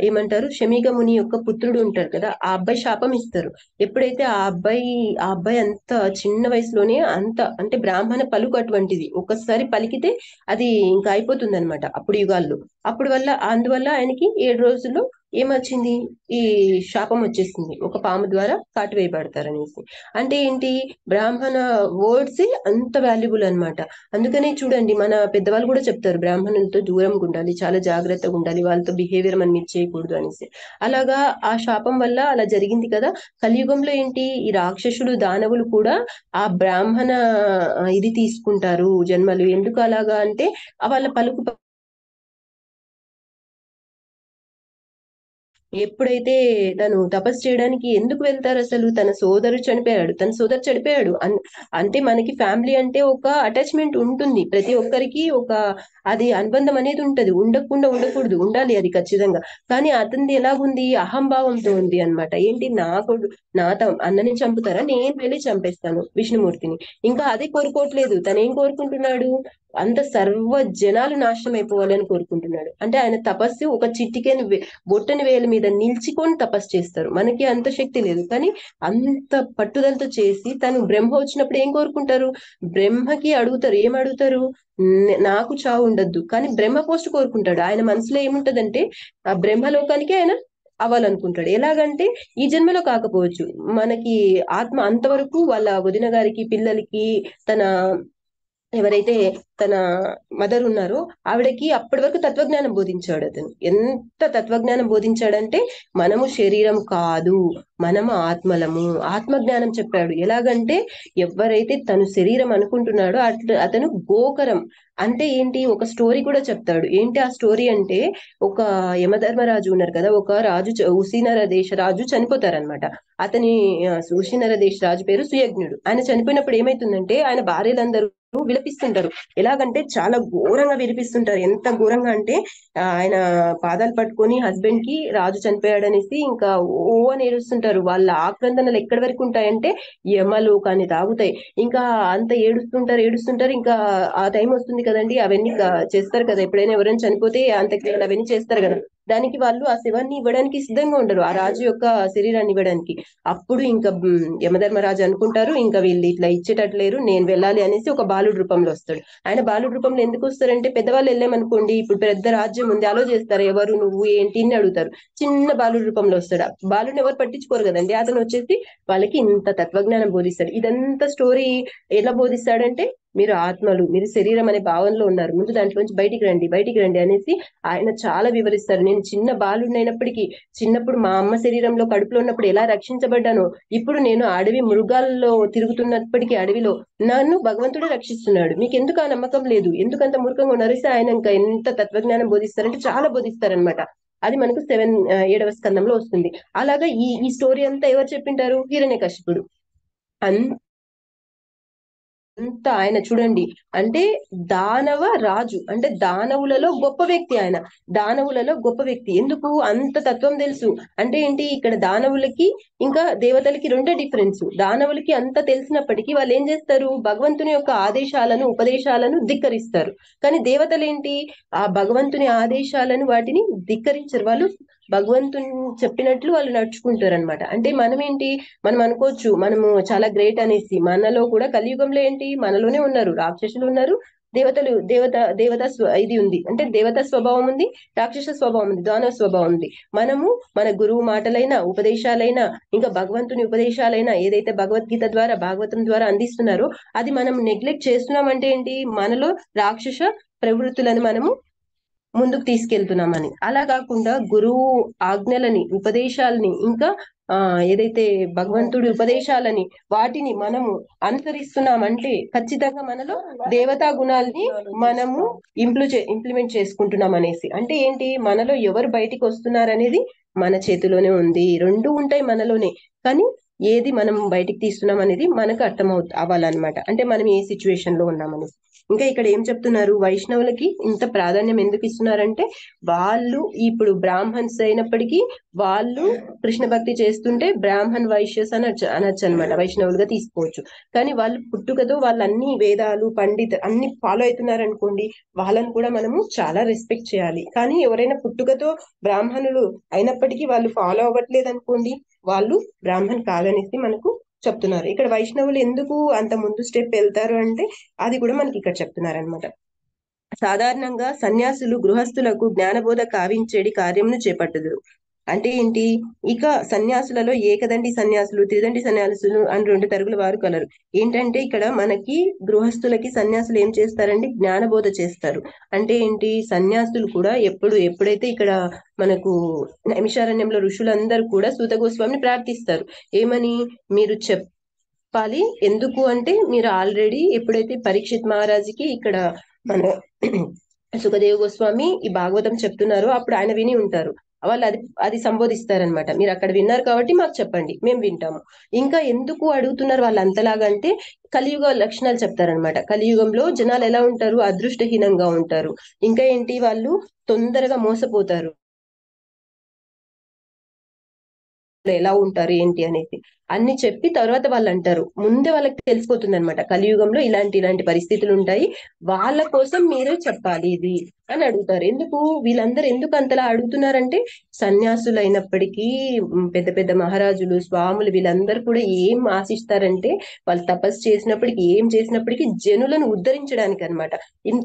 ఏమంటారు శమీక ముని యొక్క పుత్రుడు ఉంటారు కదా, ఆ అబ్బాయి శాపం ఇస్తారు. ఎప్పుడైతే ఆ అబ్బాయి అంత చిన్న వయసులోనే అంత అంటే బ్రాహ్మణ పలుకు అటువంటిది, ఒక్కసారి పలికితే అది ఇంకా అయిపోతుంది అనమాట అప్పుడు యుగాల్లో. అందువల్ల ఆయనకి 7 రోజుల్లో ఏమొచ్చింది, ఈ శాపం వచ్చేసింది, ఒక పాము ద్వారా కాటివేయబడతారనేసి. అంటే ఏంటి, బ్రాహ్మణ వర్డ్స్ అంత వాల్యుబుల్ అన్నమాట. అందుకనే చూడండి మన పెద్దవాళ్ళు కూడా చెప్తారు బ్రాహ్మణులతో దూరంగా ఉండాలి, చాలా జాగ్రత్తగా ఉండాలి, వాళ్ళతో బిహేవియర్ మనం చేయకూడదు అనేసి. అలాగా ఆ శాపం వల్ల అలా జరిగింది కదా. కలియుగంలో ఏంటి, ఈ రాక్షసులు దానవులు కూడా ఆ బ్రాహ్మణ ఇది తీసుకుంటారు జన్మలు. ఎందుకు అలాగా అంటే వాళ్ళ పలుకు ఎప్పుడైతే తను తపస్సు చేయడానికి ఎందుకు వెళ్తారు, అసలు తన సోదరు చనిపోయాడు. అంటే మనకి ఫ్యామిలీ అంటే ఒక అటాచ్మెంట్ ఉంటుంది, ప్రతి ఒక్కరికి ఒక అది అనుబంధం అనేది ఉంటది, ఉండకూడదు, ఉండాలి అది ఖచ్చితంగా. కానీ అతనిది ఎలాగుంది, అహంభావంతో ఉంది అన్నమాట. ఏంటి, అన్నని చంపుతారా, నేను వెళ్ళి చంపేస్తాను విష్ణుమూర్తిని. ఇంకా అదే కోరుకోవట్లేదు, తను ఏం కోరుకుంటున్నాడు, అంత సర్వ జనాలు నాశనం అయిపోవాలని కోరుకుంటున్నాడు. అంటే ఆయన తపస్సు ఒక చిటికెని బొట్టని వేల మీద నిల్చుకొని తపస్సు చేస్తారు. మనకి అంత శక్తి లేదు, కానీ అంత పట్టుదలతో చేసి తను బ్రహ్మ వచ్చినప్పుడు ఏం కోరుకుంటారు, బ్రహ్మకి అడుగుతారు, ఏం అడుగుతారు, నాకు చావు ఉండద్దు, కానీ బ్రహ్మ పోస్ట్ కోరుకుంటాడు. ఆయన మనసులో ఏముంటదంటే ఆ బ్రహ్మలోకానికి ఆయన అవ్వాలనుకుంటాడు. ఎలాగంటే ఈ జన్మలో కాకపోవచ్చు, మనకి ఆత్మ అంతవరకు వాళ్ళ వదిన గారికి పిల్లలకి తన ఎవరైతే తన మదర్ ఉన్నారో ఆవిడకి అప్పటి వరకు తత్వజ్ఞానం బోధించాడు. అతను ఎంత తత్వజ్ఞానం బోధించాడంటే మనము శరీరం కాదు, మనము ఆత్మలము, ఆత్మజ్ఞానం చెప్పాడు. ఎలాగంటే ఎవరైతే తను శరీరం అనుకుంటున్నాడో అతను గోకరం. అంటే ఏంటి, ఒక స్టోరీ కూడా చెప్తాడు. ఏంటి ఆ స్టోరీ అంటే, ఒక యమధర్మరాజు ఉన్నారు కదా, ఒక రాజు ఉసీనర దేశ రాజు చనిపోతారనమాట. అతని ఉసీనర దేశ రాజు పేరు సుయజ్ఞుడు. ఆయన చనిపోయినప్పుడు ఏమైతుందంటే ఆయన భార్యలందరూ విలపిస్తుంటారు. ఎలాగంటే చాలా ఘోరంగా వినిపిస్తుంటారు. ఎంత ఘోరంగా అంటే ఆయన పాదాలు పట్టుకొని హస్బెండ్ కి రాజు చనిపోయాడనేసి ఇంకా ఓ అని ఏడుస్తుంటారు. వాళ్ళ ఆక్రందనలు ఎక్కడి వరకు ఉంటాయంటే యమలోకాన్ని తాగుతాయి. ఇంకా అంత ఏడుస్తుంటారు. ఇంకా ఆ టైం వస్తుంది కదండి, అవన్నీ చేస్తారు కదా, ఎప్పుడైనా ఎవరైనా చనిపోతే అంత్యక్రియలు అవన్నీ చేస్తారు కదా, దానికి వాళ్ళు ఆ శవాన్ని ఇవ్వడానికి సిద్ధంగా ఉండరు, ఆ రాజు యొక్క శరీరాన్ని ఇవ్వడానికి. అప్పుడు ఇంకా యమధర్మరాజు అనుకుంటారు, ఇంకా వీళ్ళు ఇట్లా ఇచ్చేటట్లేరు, నేను వెళ్ళాలి అనేసి ఒక బాలుడు రూపంలో వస్తాడు. ఆయన బాలుడు రూపంలో ఎందుకు వస్తారంటే, పెద్దవాళ్ళు వెళ్ళామనుకోండి, ఇప్పుడు పెద్ద రాజ్యం ఉంది, అలో చేస్తారు, ఎవరు నువ్వు ఏంటి అని అడుగుతారు. చిన్న బాలుడు రూపంలో వస్తాడు, బాలుని ఎవరు పట్టించుకోరు కదండి. అతను వచ్చేసి వాళ్ళకి ఇంత తత్వజ్ఞానం బోధిస్తాడు. ఇదంతా స్టోరీ ఎలా బోధిస్తాడంటే, మీరు ఆత్మలు, మీరు శరీరం అనే భావనలో ఉన్నారు, ముందు దాంట్లోంచి బయటికి రండి అనేసి ఆయన చాలా వివరిస్తారు. నేను చిన్న బాలుడినైనప్పటికీ, చిన్నప్పుడు మా అమ్మ శరీరంలో కడుపులో ఉన్నప్పుడు ఎలా రక్షించబడ్డానో, ఇప్పుడు నేను అడవి మృగాల్లో తిరుగుతున్నప్పటికీ అడవిలో నన్ను భగవంతుడే రక్షిస్తున్నాడు. మీకు ఎందుకు ఆ నమ్మకం లేదు, ఎందుకంత మూర్ఖంగా ఉన్నారు? ఆయన ఇంకా ఎంత తత్వజ్ఞానం బోధిస్తారంటే చాలా బోధిస్తారనమాట. అది మనకు 7వ స్కందంలో వస్తుంది. అలాగా ఈ స్టోరీ అంతా ఎవరు చెప్పింటారు, హిరణ్యకశిపుడు. అంత ఆయన చూడండి, అంటే దానవ రాజు, అంటే దానవులలో గొప్ప వ్యక్తి ఆయన. దానవులలో గొప్ప వ్యక్తి ఎందుకు అంత తత్వం తెలుసు అంటే ఏంటి, ఇక్కడ దానవులకి ఇంకా దేవతలకి రెండే డిఫరెన్స్. దానవులకి అంత తెలిసినప్పటికీ వాళ్ళు ఏం చేస్తారు, భగవంతుని యొక్క ఆదేశాలను ఉపదేశాలను ధిక్కరిస్తారు. కానీ దేవతలు ఏంటి, ఆ భగవంతుని ఆదేశాలను వాటిని ధిక్కరించరు, వాళ్ళు భగవంతుని చెప్పినట్లు వాళ్ళు నడుచుకుంటారు అనమాట. అంటే మనం ఏంటి, మనం అనుకోవచ్చు మనము చాలా గ్రేట్ అనేసి. మనలో కూడా కలియుగంలో ఏంటి, మనలోనే ఉన్నారు రాక్షసులు ఉన్నారు, దేవతలు దేవత ఇది ఉంది, అంటే దేవత స్వభావం ఉంది, రాక్షస స్వభావం ఉంది, దానవ స్వభావం ఉంది. మనము మన గురువు మాటలైనా ఉపదేశాలైనా ఇంకా భగవంతుని ఉపదేశాలైనా ఏదైతే భగవద్గీత ద్వారా భాగవతం ద్వారా అందిస్తున్నారో అది మనం నెగ్లెక్ట్ చేస్తున్నాం. అంటే ఏంటి, మనలో రాక్షస ప్రవృత్తులను మనము ముందుకు తీసుకెళ్తున్నామని. అలా కాకుండా గురువు ఆజ్ఞలని ఉపదేశాలని ఇంకా ఏదైతే భగవంతుడి ఉపదేశాలని వాటిని మనము అనుసరిస్తున్నామంటే ఖచ్చితంగా మనలో దేవతా గుణాలని మనము ఇంప్లిమెంట్ చేసుకుంటున్నాం అనేసి. అంటే ఏంటి, మనలో ఎవరు బయటికి వస్తున్నారనేది మన చేతిలోనే ఉంది. రెండు ఉంటాయి మనలోనే, కానీ ఏది మనం బయటికి తీస్తున్నాం అనేది మనకు అవ్వాలన్నమాట. అంటే మనం ఏ సిచ్యువేషన్ లో ఉన్నామని. ఇంకా ఇక్కడ ఏం చెప్తున్నారు, వైష్ణవులకి ఇంత ప్రాధాన్యం ఎందుకు ఇస్తున్నారంటే వాళ్ళు ఇప్పుడు బ్రాహ్మణ్స్ అయినప్పటికీ వాళ్ళు కృష్ణ భక్తి చేస్తుంటే బ్రాహ్మణ్ వైశ్యస్ అనొచ్చు అనమాట, వైష్ణవులుగా తీసుకోవచ్చు. కానీ వాళ్ళు పుట్టుకతో వాళ్ళు అన్ని వేదాలు అన్ని ఫాలో అవుతున్నారు అనుకోండి, వాళ్ళని కూడా మనము చాలా రెస్పెక్ట్ చేయాలి. కానీ ఎవరైనా పుట్టుకతో బ్రాహ్మణులు అయినప్పటికీ వాళ్ళు ఫాలో అవ్వట్లేదు అనుకోండి, వాళ్ళు బ్రాహ్మణ్ కాదనేసి మనకు చెప్తున్నారు. ఇక్కడ వైష్ణవులు ఎందుకు అంత ముందు స్టెప్ వెళ్తారు అంటే అది కూడా మనకి ఇక్కడ చెప్తున్నారు అనమాట. సాధారణంగా సన్యాసులు గృహస్థులకు జ్ఞానబోధ కావించేడి కార్యంను చేపట్టుదురు. అంటే ఏంటి, ఇక సన్యాసులలో ఏకదండి సన్యాసులు, త్రిదండి సన్యాసులు అని రెండు తరుగుల వారు కలరు. ఏంటంటే ఇక్కడ మనకి గృహస్థులకి సన్యాసులు ఏం చేస్తారంటే జ్ఞానబోధ చేస్తారు. అంటే ఏంటి, సన్యాసులు కూడా ఎప్పుడైతే ఇక్కడ మనకు నైమిషారణ్యంలో ఋషులందరూ కూడా సూత గోస్వామిని ప్రార్థిస్తారు. ఏమని, మీరు చెప్పాలి. ఎందుకు అంటే మీరు ఆల్రెడీ ఎప్పుడైతే పరీక్షిత్ మహారాజుకి ఇక్కడ మన సుఖదేవ్ గోస్వామి ఈ భాగవతం చెప్తున్నారో అప్పుడు ఆయన విని ఉంటారు. వాళ్ళు అది సంబోధిస్తారనమాట. మీరు అక్కడ విన్నారు కాబట్టి మాకు చెప్పండి, మేము వింటాము. ఇంకా ఎందుకు అడుగుతున్నారు వాళ్ళు అంతలాగా అంటే కలియుగ లక్షణాలు చెప్తారనమాట. కలియుగంలో జనాలు ఎలా ఉంటారు, అదృష్టహీనంగా ఉంటారు. ఇంకా ఏంటి, వాళ్ళు తొందరగా మోసపోతారు, ఎలా ఉంటారు ఏంటి అనేసి అన్ని చెప్పి తర్వాత వాళ్ళు అంటారు. ముందే వాళ్ళకి తెలిసిపోతుంది అనమాట, కలియుగంలో ఇలాంటి పరిస్థితులు ఉంటాయి, వాళ్ళ కోసం మీరే చెప్పాలి ఇది అని అడుగుతారు. ఎందుకు వీళ్ళందరూ ఎందుకు అంతలా అడుగుతున్నారంటే సన్యాసులు అయినప్పటికీ పెద్ద పెద్ద మహారాజులు స్వాములు వీళ్ళందరూ కూడా ఏం ఆశిస్తారంటే వాళ్ళు తపస్సు చేసినప్పటికీ ఏం చేసినప్పటికీ జనులను ఉద్ధరించడానికి అనమాట.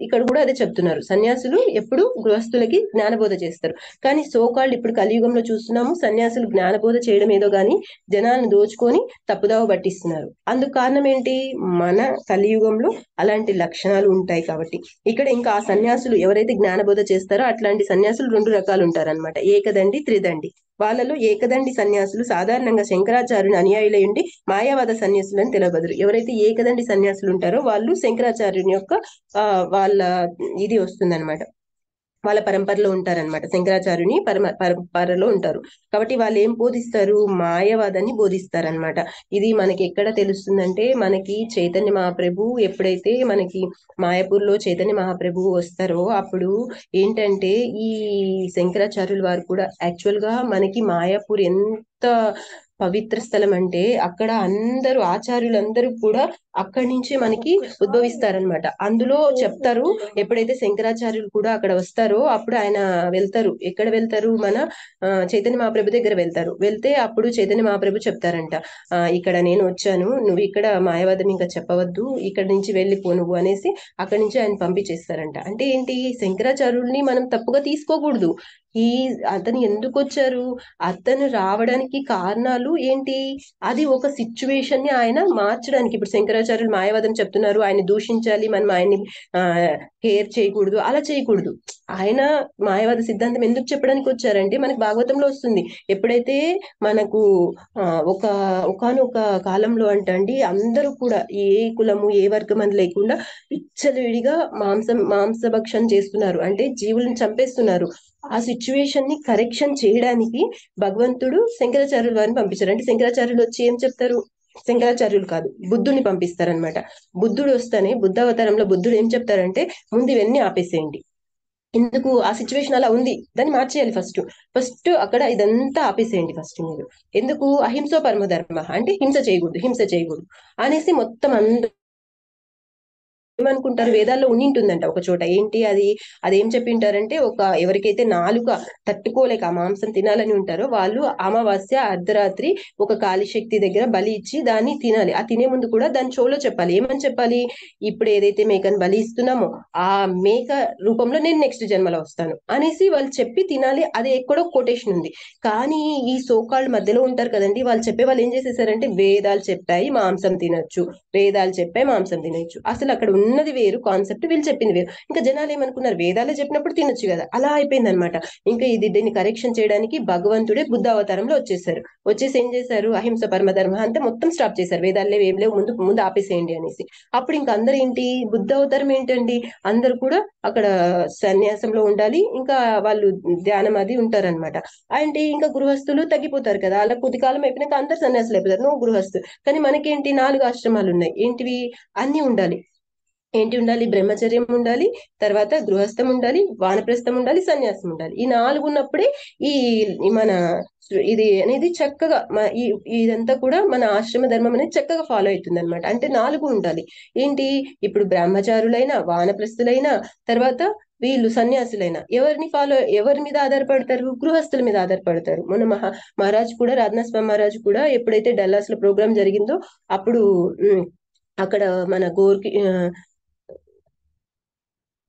ఇక్కడ కూడా అదే చెప్తున్నారు, సన్యాసులు ఎప్పుడు గృహస్థులకి జ్ఞానబోధ చేస్తారు. కానీ సోకాళ్ళు ఇప్పుడు కలియుగంలో చూస్తున్నాము, సన్యాసులు జ్ఞానబోధ చేయడం ఏదో గాని జనాలను దోచుకొని తప్పుదావ పట్టిస్తున్నారు. అందుకు కారణం ఏంటి, మన కలియుగంలో అలాంటి లక్షణాలు ఉంటాయి కాబట్టి. ఇక్కడ ఇంకా ఆ సన్యాసులు ఎవరైతే జ్ఞానబోధ చేస్తారో అట్లాంటి సన్యాసులు రెండు రకాలు ఉంటారన్నమాట, ఏకదండి త్రిదండి. వాళ్ళలో ఏకదండి సన్యాసులు సాధారణంగా శంకరాచార్యుని అనుయాయులై ఉండి మాయావాద సన్యాసులని తెలవబదురు. ఎవరైతే ఏకదండి సన్యాసులు ఉంటారో వాళ్ళు శంకరాచార్యుని యొక్క వాళ్ళ ఇది వస్తుందన్నమాట, వాళ్ళ పరంపరలో ఉంటారనమాట. శంకరాచార్యుని పరంపరలో ఉంటారు కాబట్టి వాళ్ళు ఏం బోధిస్తారు, మాయవాదాన్ని బోధిస్తారనమాట. ఇది మనకి ఎక్కడ తెలుస్తుందంటే మనకి చైతన్య మహాప్రభు ఎప్పుడైతే మనకి మాయాపూర్ లో చైతన్య మహాప్రభు వస్తారో అప్పుడు ఏంటంటే ఈ శంకరాచార్యుల వారు కూడా యాక్చువల్ గా మనకి మాయాపూర్ ఎంత పవిత్ర స్థలం అంటే అక్కడ అందరూ ఆచార్యులందరూ కూడా అక్కడి నుంచే మనకి ఉద్భవిస్తారనమాట. అందులో చెప్తారు, ఎప్పుడైతే శంకరాచార్యులు కూడా అక్కడ వస్తారో అప్పుడు ఆయన వెళ్తారు. ఎక్కడ వెళ్తారు, మన చైతన్య మహాప్రభు దగ్గర వెళ్తే అప్పుడు చైతన్య మహాప్రభు చెప్తారంట, ఇక్కడ నేను వచ్చాను, నువ్వు ఇక్కడ మాయావాదం ఇంకా చెప్పవద్దు, ఇక్కడ నుంచి వెళ్ళిపో నువ్వు అనేసి అక్కడి నుంచి ఆయన పంపించేస్తారంట. అంటే ఏంటి, శంకరాచార్యుల్ని మనం తప్పుగా తీసుకోకూడదు. ఈ అతను ఎందుకు వచ్చారు, అతను రావడానికి కారణాలు ఏంటి, అది ఒక సిచ్యువేషన్ ని ఆయన మార్చడానికి. ఇప్పుడు శంకరాచార్యులు మాయావాదం చెప్తున్నారు, ఆయన దూషించాలి, మనం ఆయన్ని కేర్ చేయకూడదు, అలా చేయకూడదు. ఆయన మాయావాద సిద్ధాంతం ఎందుకు చెప్పడానికి వచ్చారంటే మనకి భాగవతంలో వస్తుంది, ఎప్పుడైతే మనకు ఒకనొక కాలంలో అంటండి అందరూ కూడా ఏ కులము ఏ వర్గం అని లేకుండా విచ్చలవిడిగా మాంసభక్షణ చేస్తున్నారు, అంటే జీవులను చంపేస్తున్నారు. ఆ సిచ్యువేషన్ ని కరెక్షన్ చేయడానికి భగవంతుడు శంకరాచార్యుల వారిని పంపించారు. అంటే శంకరాచార్యులు వచ్చి ఏం చెప్తారు, శంకరాచార్యులు కాదు బుద్ధుడిని పంపిస్తారనమాట. బుద్ధుడు వస్తేనే బుద్ధావతారంలో బుద్ధుడు ఏం చెప్తారంటే ముందు ఇవన్నీ ఆపేసేయండి, ఎందుకు ఆ సిచ్యువేషన్ అలా ఉంది, దాన్ని మార్చేయాలి. ఫస్ట్ అక్కడ ఇదంతా ఆపేసేయండి ఫస్ట్ మీరు, ఎందుకు అహింసో పరమధర్మ అంటే హింస చేయకూడదు అనేసి మొత్తం అందరూ ఏమనుకుంటారు, వేదాల్లో ఉండి ఉంటుందంట ఒక చోట. ఏంటి అది, అదేం చెప్పింటారంటే, ఎవరికైతే నాలుక తట్టుకోలేక ఆ మాంసం తినాలని ఉంటారో వాళ్ళు అమావాస్య అర్ధరాత్రి ఒక కాళీ శక్తి దగ్గర బలి ఇచ్చి దాన్ని తినాలి. ఆ తినే ముందు కూడా దాని చెవులో చెప్పాలి. ఏమని చెప్పాలి, ఇప్పుడు ఏదైతే మేకను బలి ఇస్తున్నామో ఆ మేక రూపంలో నేను నెక్స్ట్ జన్మలో వస్తాను అనేసి వాళ్ళు చెప్పి తినాలి. అది ఎక్కడో కొటేషన్ ఉంది. కానీ ఈ సోకాళ్ళ మధ్యలో ఉంటారు కదండి, వాళ్ళు చెప్పే వాళ్ళు ఏం చేసేసారంటే, వేదాలు చెప్పాయి మాంసం తినొచ్చు, వేదాలు చెప్పాయి మాంసం తినొచ్చు. అసలు అక్కడ ఉన్నది వేరు కాన్సెప్ట్, వీళ్ళు చెప్పింది వేరు. ఇంకా జనాలు ఏమనుకున్నారు, వేదాలే చెప్పినప్పుడు తినొచ్చు కదా, అలా అయిపోయింది అనమాట. ఇంకా దీన్ని కరెక్షన్ చేయడానికి భగవంతుడే బుద్ధ అవతారంలో వచ్చేసారు. వచ్చేసి ఏం చేశారు, అహింస పరమధర్మ అంటే మొత్తం స్టాప్ చేశారు. వేదాలు లేవు, ఏం లేవు, ముందు ముందు ఆపేసేయండి అనేసి. అప్పుడు ఇంకా అందరు ఏంటి, బుద్ధ అవతారం ఏంటండి, అందరు కూడా అక్కడ సన్యాసంలో ఉండాలి, ఇంకా వాళ్ళు ధ్యానం అది ఉంటారనమాట. అంటే ఇంకా గృహస్థులు తగ్గిపోతారు కదా, అలా కొద్ది కాలం అయిపోయినాక అందరు సన్యాసులు అయిపోతారు, నువ్వు గృహస్థు. కానీ మనకేంటి 4 ఆశ్రమాలు ఉన్నాయి. ఏంటివి, అన్ని ఉండాలి. ఏంటి ఉండాలి, బ్రహ్మచర్యం ఉండాలి, తర్వాత గృహస్థం ఉండాలి, వానప్రస్థం ఉండాలి, సన్యాసం ఉండాలి. ఈ 4 ఉన్నప్పుడే ఈ మన ఇది అనేది చక్కగా ఇదంతా కూడా మన ఆశ్రమ ధర్మం అనేది చక్కగా ఫాలో అవుతుంది అనమాట. అంటే 4 ఉండాలి. ఏంటి, ఇప్పుడు బ్రహ్మచారులైనా వానప్రస్థులైనా తర్వాత వీళ్ళు సన్యాసులైనా ఎవరి మీద ఆధారపడతారు, గృహస్థుల మీద ఆధారపడతారు. మొన్న మహారాజ్ కూడా, రాజ్నాథ్ స్వామి మహారాజ్ కూడా ఎప్పుడైతే డల్లాస్ లో ప్రోగ్రామ్ జరిగిందో అప్పుడు అక్కడ మన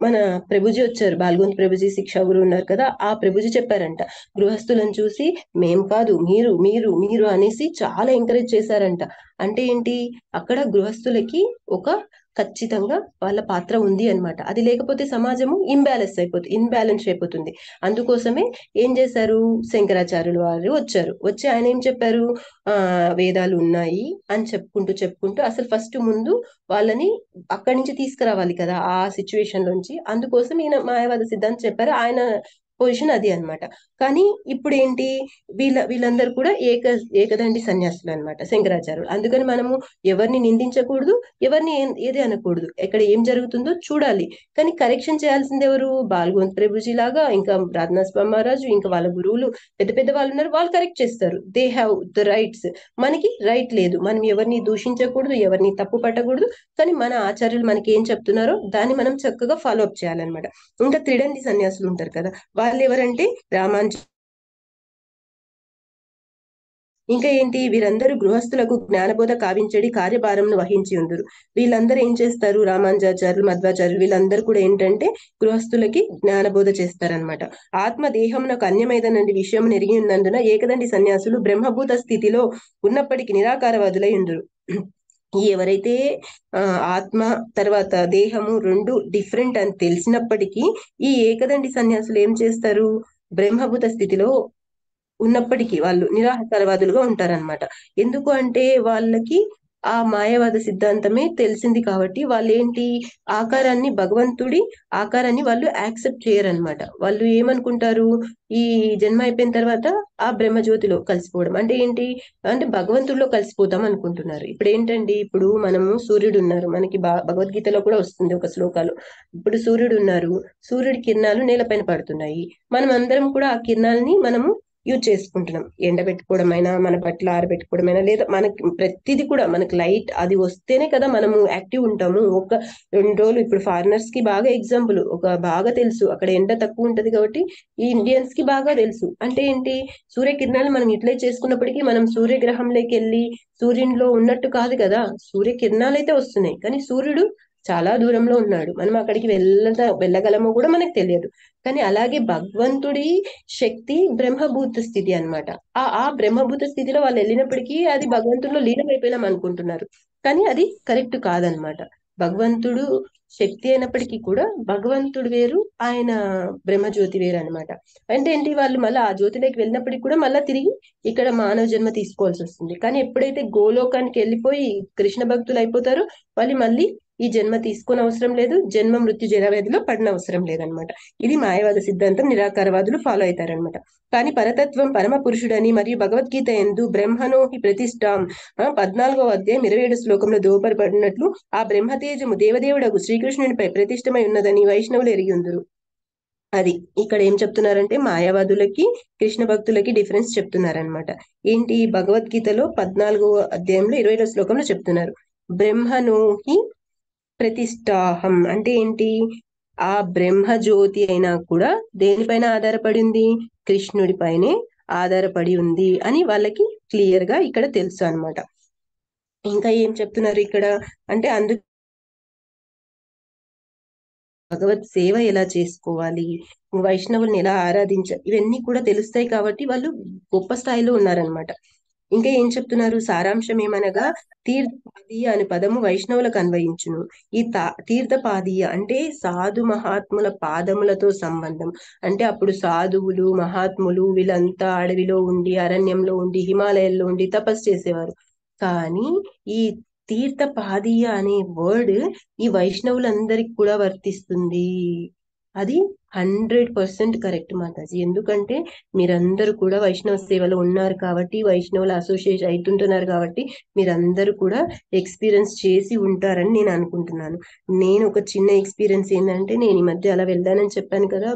మన ప్రభుజీ వచ్చారు, బాల్గొంద్ ప్రభుజీ శిక్షా గురు ఉన్నారు కదా, ఆ ప్రభుజీ చెప్పారంట, గృహస్థులను చూసి మేం కాదు మీరు మీరు మీరు అనేసి చాలా ఎంకరేజ్ చేశారంట. అంటే ఏంటి, అక్కడ గృహస్థులకి ఒక ఖచ్చితంగా వాళ్ళ పాత్ర ఉంది అనమాట. అది లేకపోతే సమాజము ఇన్బ్యాలెన్స్ అయిపోతుంది. అందుకోసమే ఏం చేశారు, శంకరాచార్యులు వారు వచ్చి ఆయన ఏం చెప్పారు, వేదాలు ఉన్నాయి అని చెప్పుకుంటూ అసలు ఫస్ట్ ముందు వాళ్ళని అక్కడి నుంచి తీసుకురావాలి కదా ఆ సిచ్యువేషన్ నుంచి. అందుకోసం ఈయన మాయావాద సిద్ధాంతం చెప్పారు. ఆయన పొజిషన్ అది అన్నమాట. కానీ ఇప్పుడు ఏంటి, వీళ్ళందరూ కూడా ఏకదండి సన్యాసులు అన్నమాట, శంకరాచార్యులు. అందుకని మనము ఎవరిని నిందించకూడదు, ఎవరిని ఏది అనకూడదు, ఎక్కడ ఏం జరుగుతుందో చూడాలి. కానీ కరెక్షన్ చేయాల్సింది ఎవరు, బాల్గొంద్ ప్రభుజీ లాగా, ఇంకా రాజ్నాథ్ స్వామి మహారాజు, ఇంకా వాళ్ళ గురువులు పెద్ద పెద్ద వాళ్ళు ఉన్నారు, వాళ్ళు కరెక్ట్ చేస్తారు. They have the rights. మనకి రైట్ లేదు, మనం ఎవరిని దూషించకూడదు, ఎవరిని తప్పు పట్టకూడదు. కానీ మన ఆచార్యులు మనకి ఏం చెప్తున్నారో దాన్ని మనం చక్కగా ఫాలో అప్ చేయాలన్నమాట. ఇంకా త్రిదండి సన్యాసులు ఉంటారు కదా, వాళ్ళు ఎవరంటే రామానుజ, ఇంకా ఏంటి, వీరందరూ గృహస్థులకు జ్ఞానబోధ కావించడి కార్యభారంను వహించి ఉందరు. వీళ్ళందరూ ఏం చేస్తారు, రామానుజాచార్యులు, మధ్వాచార్యులు, వీళ్ళందరూ కూడా ఏంటంటే గృహస్థులకి జ్ఞానబోధ చేస్తారనమాట. ఆత్మ దేహమునకు అన్యమైదనండి విషయం ఎరిగి ఉన్నందున ఏకదండి సన్యాసులు బ్రహ్మభూత స్థితిలో ఉన్నప్పటికీ నిరాకారవాదులై ఉందరు. ఎవరైతే ఆత్మ తర్వాత దేహము రెండు డిఫరెంట్ అని తెలిసినప్పటికీ ఈ ఏకదండి సన్యాసులు ఏం చేస్తారు, బ్రహ్మభూత స్థితిలో ఉన్నప్పటికీ వాళ్ళు నిరాకారవాదులుగా ఉంటారనమాట. ఎందుకు అంటే వాళ్ళకి ఆ మాయావాద సిద్ధాంతమే తెలిసింది కాబట్టి వాళ్ళు ఏంటి, భగవంతుడి ఆకారాన్ని వాళ్ళు యాక్సెప్ట్ చేయరనమాట. వాళ్ళు ఏమనుకుంటారు, ఈ జన్మ అయిపోయిన తర్వాత ఆ బ్రహ్మజ్యోతిలో కలిసిపోవడం అంటే ఏంటి, అంటే భగవంతుడిలో కలిసిపోతాం అనుకుంటున్నారు. ఇప్పుడు ఏంటండి, ఇప్పుడు మనము సూర్యుడు ఉన్నారు, మనకి భగవద్గీతలో కూడా వస్తుంది ఒక శ్లోకాలు. ఇప్పుడు సూర్యుడు ఉన్నారు, సూర్యుడి కిరణాలు నేలపైన పడుతున్నాయి, మనం అందరం కూడా ఆ కిరణాలని మనము యూజ్ చేసుకుంటున్నాం. ఎండబెట్టుకోవడమైనా, మన బట్టలు ఆరబెట్టుకోవడమైనా, లేదా మనకి ప్రతిదీ కూడా మనకి లైట్ అది వస్తేనే కదా మనము యాక్టివ్ ఉంటాము. 2 రోజులు ఇప్పుడు ఫారినర్స్ కి బాగా ఎగ్జాంపుల్, బాగా తెలుసు, అక్కడ ఎండ తక్కువ ఉంటది కాబట్టి ఈ ఇండియన్స్ కి బాగా తెలుసు. అంటే ఏంటి, సూర్యకిరణాలు మనం యూటిలైజ్ చేసుకున్నప్పటికీ మనం సూర్యగ్రహంలోకి వెళ్ళి సూర్యునిలో ఉన్నట్టు కాదు కదా, సూర్యకిరణాలు అయితే వస్తున్నాయి, కానీ సూర్యుడు చాలా దూరంలో ఉన్నాడు, మనం అక్కడికి వెళ్ళగలమో కూడా మనకు తెలియదు. కానీ అలాగే భగవంతుడి శక్తి బ్రహ్మభూత స్థితి అన్నమాట. ఆ బ్రహ్మభూత స్థితిలో వాళ్ళు వెళ్ళినప్పటికీ అది భగవంతుడిలో లీనమైపోయినాం అనుకుంటున్నారు, కానీ అది కరెక్ట్ కాదనమాట. భగవంతుడు శక్తి అయినప్పటికీ కూడా భగవంతుడు వేరు, ఆయన బ్రహ్మజ్యోతి వేరు అనమాట. అంటే ఏంటి, వాళ్ళు మళ్ళీ ఆ జ్యోతిలోకి వెళ్ళినప్పటికీ కూడా మళ్ళీ తిరిగి ఇక్కడ మానవ జన్మ తీసుకోవాల్సి వస్తుంది. కానీ ఎప్పుడైతే గోలోకానికి వెళ్ళిపోయి కృష్ణ భక్తులు అయిపోతారో వాళ్ళు మళ్ళీ ఈ జన్మ తీసుకొని అవసరం లేదు, జన్మ మృత్యు జరావ్యాధిలో పడిన అవసరం లేదనమాట. ఇది మాయవాద సిద్ధాంతం, నిరాకారవాదులు ఫాలో అవుతారనమాట. కానీ పరతత్వం పరమ పురుషుడని మరియు భగవద్గీత ఎందు బ్రహ్మణోహి ప్రతిష్టాం 14వ అధ్యాయం 27 శ్లోకంలో దోపరపడినట్లు ఆ బ్రహ్మతేజము దేవదేవుడకు శ్రీకృష్ణునిపై ప్రతిష్టమై ఉన్నదని వైష్ణవులు ఎరిగిందురు. అది ఇక్కడ ఏం చెప్తున్నారంటే, మాయావాదులకి కృష్ణ భక్తులకి డిఫరెన్స్ చెప్తున్నారనమాట. ఏంటి, భగవద్గీతలో 14వ అధ్యాయంలో 27వ శ్లోకంలో చెప్తున్నారు, బ్రహ్మణోహి ప్రతిష్టాహం అంటే ఏంటి? ఆ బ్రహ్మజ్యోతి అయినా కూడా దేనిపైన ఆధారపడి ఉంది? కృష్ణుడిపైనే ఆధారపడి ఉంది అని వాళ్ళకి క్లియర్ గా ఇక్కడ తెలుసు అన్నమాట. ఇంకా ఏం చెప్తున్నారు ఇక్కడ అంటే అందుకు భగవత్ సేవ ఎలా చేసుకోవాలి, వైష్ణవుల్ని ఎలా ఇవన్నీ కూడా తెలుస్తాయి కాబట్టి వాళ్ళు గొప్ప స్థాయిలో ఉన్నారనమాట. ఇంకా ఏం చెప్తున్నారు? సారాంశం ఏమనగా తీర్థపాదీయ అనే పదము వైష్ణవులకు అన్వయించును. ఈ తీర్థపాదీయ అంటే సాధు మహాత్ముల పాదములతో సంబంధం. అంటే అప్పుడు సాధువులు మహాత్ములు వీళ్ళంతా అడవిలో ఉండి, అరణ్యంలో ఉండి, హిమాలయాల్లో ఉండి తపస్సు చేసేవారు. కానీ ఈ తీర్థపాదీయ అనే వర్డ్ ఈ వైష్ణవులందరికి కూడా వర్తిస్తుంది. అది 100% కరెక్ట్ మాతాజీ. ఎందుకంటే మీరందరూ కూడా వైష్ణవ సేవలో ఉన్నారు కాబట్టి, వైష్ణవుల అసోసియేషన్ అవుతుంటున్నారు కాబట్టి మీరందరూ కూడా ఎక్స్పీరియన్స్ చేసి ఉంటారని నేను అనుకుంటున్నాను. నేను ఒక చిన్న ఎక్స్పీరియన్స్ ఏంటంటే, నేను ఈ మధ్య అలా వెళ్ళానని చెప్పాను కదా,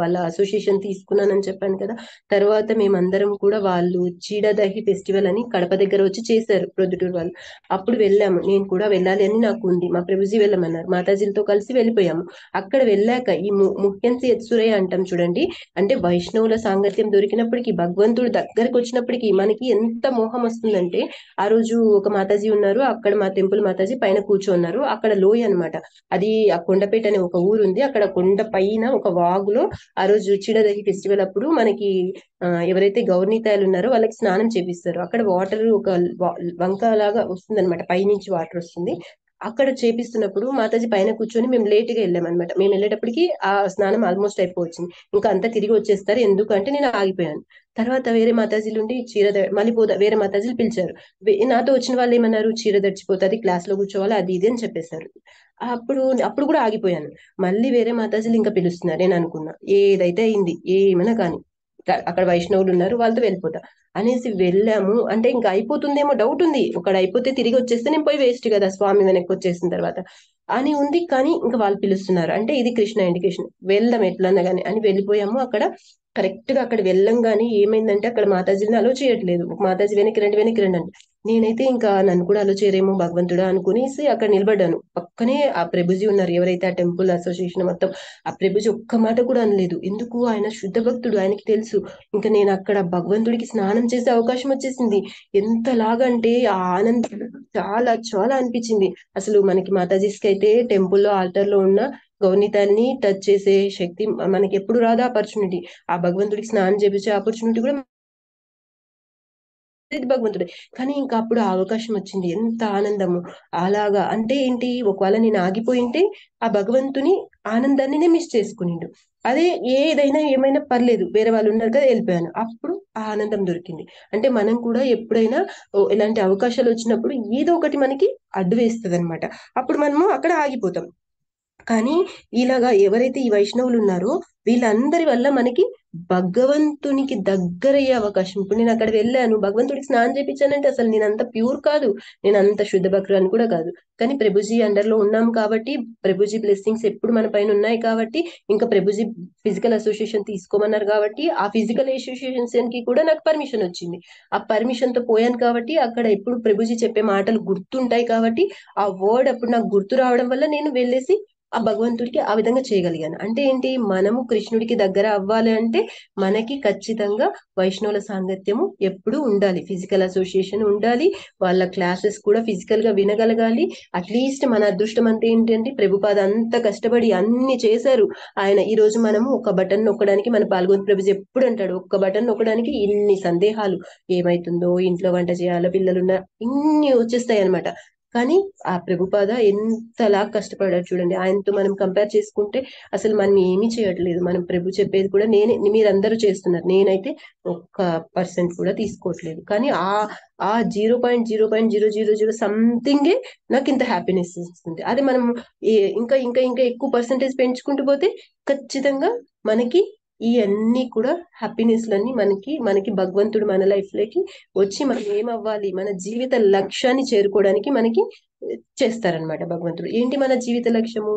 వాళ్ళ అసోసియేషన్ తీసుకున్నానని చెప్పాను కదా. తర్వాత మేమందరం కూడా వాళ్ళు చీడదహి ఫెస్టివల్ అని కడప దగ్గర వచ్చి చేశారు ప్రొద్దుటూరు వాళ్ళు. అప్పుడు వెళ్ళాము. నేను కూడా వెళ్ళాలి అని నాకు ఉంది. మా ప్రభుజీ వెళ్ళమన్నారు, మాతాజీలతో కలిసి వెళ్ళిపోయాము. అక్కడ వెళ్ళాక ఈ ముఖ్యంసి ఎత్సురయ్య అంటాం చూడండి, అంటే వైష్ణవుల సాంగత్యం దొరికినప్పటికీ, భగవంతుడు దగ్గరకు వచ్చినప్పటికీ మనకి ఎంత మోహం వస్తుందంటే, ఆ రోజు ఒక మాతాజీ ఉన్నారు అక్కడ, మా టెంపుల్ మాతాజీ పైన కూర్చోన్నారు. అక్కడ లోయ అనమాట, అది ఆ కొండపేట అనే ఒక ఊరు ఉంది. అక్కడ కొండ పైన ఒక వాగులో ఆ రోజు చీడదగి ఫెస్టివల్ అప్పుడు మనకి ఎవరైతే గౌర్నీతాయాలు ఉన్నారో వాళ్ళకి స్నానం చేపిస్తారు. అక్కడ వాటర్ ఒక వంక లాగా వస్తుంది అనమాట, పైనుంచి వాటర్ వస్తుంది. అక్కడ చేపిస్తున్నప్పుడు మాతాజీ పైన కూర్చొని మేము లేట్ గా వెళ్ళామన్నమాట. మేము వెళ్ళేటప్పటికి ఆ స్నానం ఆల్మోస్ట్ అయిపోవచ్చింది. ఇంకా అంతా తిరిగి వచ్చేస్తారు, ఎందుకంటే నేను ఆగిపోయాను. తర్వాత వేరే మాతాజీలు ఉండి మళ్ళీ వేరే మాతాజీలు పిలిచారు. నాతో వచ్చిన వాళ్ళు ఏమన్నారు, చీర దడిచిపోతుంది, క్లాస్ లో కూర్చోవాలి, అది ఇది అని చెప్పేశారు. అప్పుడు అప్పుడు కూడా ఆగిపోయాను. మళ్ళీ వేరే మాతాజీలు ఇంకా పిలుస్తున్నారు. నేను అనుకున్నా ఏదైతే అయింది, ఏమైనా కానీ అక్కడ వైష్ణవులు ఉన్నారు వాళ్ళతో వెళ్ళిపోతా అనేసి వెళ్ళాము. అంటే ఇంకా అయిపోతుందేమో డౌట్ ఉంది, ఒకడు అయిపోతే తిరిగి వచ్చేస్తే నేను పోయి వేస్ట్ కదా స్వామి వెనక్కి వచ్చేసిన తర్వాత అని ఉంది. కానీ ఇంకా వాళ్ళు పిలుస్తున్నారు అంటే ఇది కృష్ణ ఇండికేషన్, వెళ్దాం ఎట్లన్నా కానీ అని వెళ్ళిపోయాము. అక్కడ కరెక్ట్ గా అక్కడ వెళ్ళంగానే ఏమైందంటే, అక్కడ మాతాజీని అలో చేయట్లేదు. మాతాజీ వెనక్కి రండి వెనక్కి రండి అంటే నేనైతే ఇంకా నన్ను కూడా అలో చేయరేమో భగవంతుడా అనుకునేసి అక్కడ నిలబడ్డాను. పక్కనే ఆ ప్రభుజీ ఉన్నారు, ఎవరైతే ఆ టెంపుల్ అసోసియేషన్ మొత్తం, ఆ ప్రభుజీ ఒక్క మాట కూడా అనలేదు. ఎందుకు? ఆయన శుద్ధ భక్తుడు, ఆయనకి తెలుసు. ఇంకా నేను అక్కడ భగవంతుడికి స్నానం చేసే అవకాశం వచ్చేసింది. ఎంతలాగంటే ఆ ఆనందం చాలా చాలా అనిపించింది. అసలు మనకి మాతాజీస్కి అయితే టెంపుల్లో ఆల్టర్ లో ఉన్న గౌర్నీతాల్ని టచ్ చేసే శక్తి మనకి ఎప్పుడు రాదు ఆపర్చునిటీ. ఆ భగవంతుడికి స్నానం చేపించే ఆపర్చునిటీ కూడా భగవంతుడే. కానీ ఇంకా అప్పుడు ఆ అవకాశం వచ్చింది, ఎంత ఆనందము. అలాగా అంటే ఏంటి, ఒకవేళ నేను ఆగిపోయింటే ఆ భగవంతుని ఆనందాన్ని నేను మిస్ చేసుకునిండు. అదే ఏదైనా ఏమైనా పర్లేదు, వేరే వాళ్ళు ఉన్నారు కదా, వెళ్ళిపోయాను. అప్పుడు ఆ ఆనందం దొరికింది. అంటే మనం కూడా ఎప్పుడైనా ఇలాంటి అవకాశాలు వచ్చినప్పుడు ఏదో ఒకటి మనకి అడ్డు వేస్తుంది అనమాట. అప్పుడు మనము అక్కడ ఆగిపోతాం. కానీ ఇలాగా ఎవరైతే ఈ వైష్ణవులు ఉన్నారో వీళ్ళందరి వల్ల మనకి భగవంతునికి దగ్గరయ్యే అవకాశం. ఇప్పుడు నేను అక్కడ వెళ్ళాను, భగవంతుడికి స్నానం చేయించానంటే అసలు నేను అంత ప్యూర్ కాదు, నేను అంత శుద్ధ భక్తురాలు కూడా కాదు. కానీ ప్రభుజీ అండర్ లో ఉన్నాం కాబట్టి, ప్రభుజీ బ్లెస్సింగ్స్ ఎప్పుడు మన పైన ఉన్నాయి కాబట్టి, ఇంకా ప్రభుజీ ఫిజికల్ అసోసియేషన్ తీసుకోమన్నారు కాబట్టి ఆ ఫిజికల్ అసోసియేషన్ కి కూడా నాకు పర్మిషన్ వచ్చింది. ఆ పర్మిషన్ తో పోయాను కాబట్టి అక్కడ ఎప్పుడు ప్రభుజీ చెప్పే మాటలు గుర్తుంటాయి కాబట్టి, ఆ వర్డ్ అప్పుడు నాకు గుర్తు రావడం వల్ల నేను వెళ్ళేసి ఆ భగవంతుడికి ఆ విధంగా చేయగలిగాను. అంటే ఏంటి, మనము కృష్ణుడికి దగ్గర అవ్వాలి అంటే మనకి ఖచ్చితంగా వైష్ణవుల సాంగత్యము ఎప్పుడు ఉండాలి, ఫిజికల్ అసోసియేషన్ ఉండాలి, వాళ్ళ క్లాసెస్ కూడా ఫిజికల్ గా వినగలగాలి. అట్లీస్ట్ మన అదృష్టం అంతా ఏంటంటే, ప్రభుపాద అంత కష్టపడి అన్ని చేశారు. ఆయన ఈ రోజు మనము ఒక బటన్ నొక్కడానికి, మన పాల్గొని ప్రభుజీ ఎప్పుడు అంటాడు, ఒక్క బటన్ నొక్కడానికి ఇన్ని సందేహాలు, ఏమైతుందో, ఇంట్లో వంట చేయాలో, పిల్లలున్న ఇన్ని వచ్చేస్తాయి అనమాట. కానీ ఆ ప్రభుపాద ఎంతలా కష్టపడాడు చూడండి. ఆయనతో మనం కంపేర్ చేసుకుంటే అసలు మనం ఏమీ చేయట్లేదు. మనం ప్రభు చెప్పేది కూడా మీరందరూ చేస్తున్నారు, నేనైతే ఒక్క పర్సెంట్ కూడా తీసుకోవట్లేదు. కానీ ఆ 0.0.000 సంథింగే నాకు ఇంత హ్యాపీనెస్ ఇస్తుంది. అది మనం ఇంకా ఇంకా ఇంకా ఎక్కువ పర్సెంటేజ్ పెంచుకుంటూ పోతే ఖచ్చితంగా మనకి ఈ అన్ని కూడా హ్యాపీనెస్లన్నీ మనకి మనకి భగవంతుడు మన లైఫ్ లోకి వచ్చి మనం ఏమవ్వాలి, మన జీవిత లక్ష్యాన్ని చేరుకోవడానికి మనకి చేస్తారనమాట భగవంతుడు. ఏంటి మన జీవిత లక్ష్యము?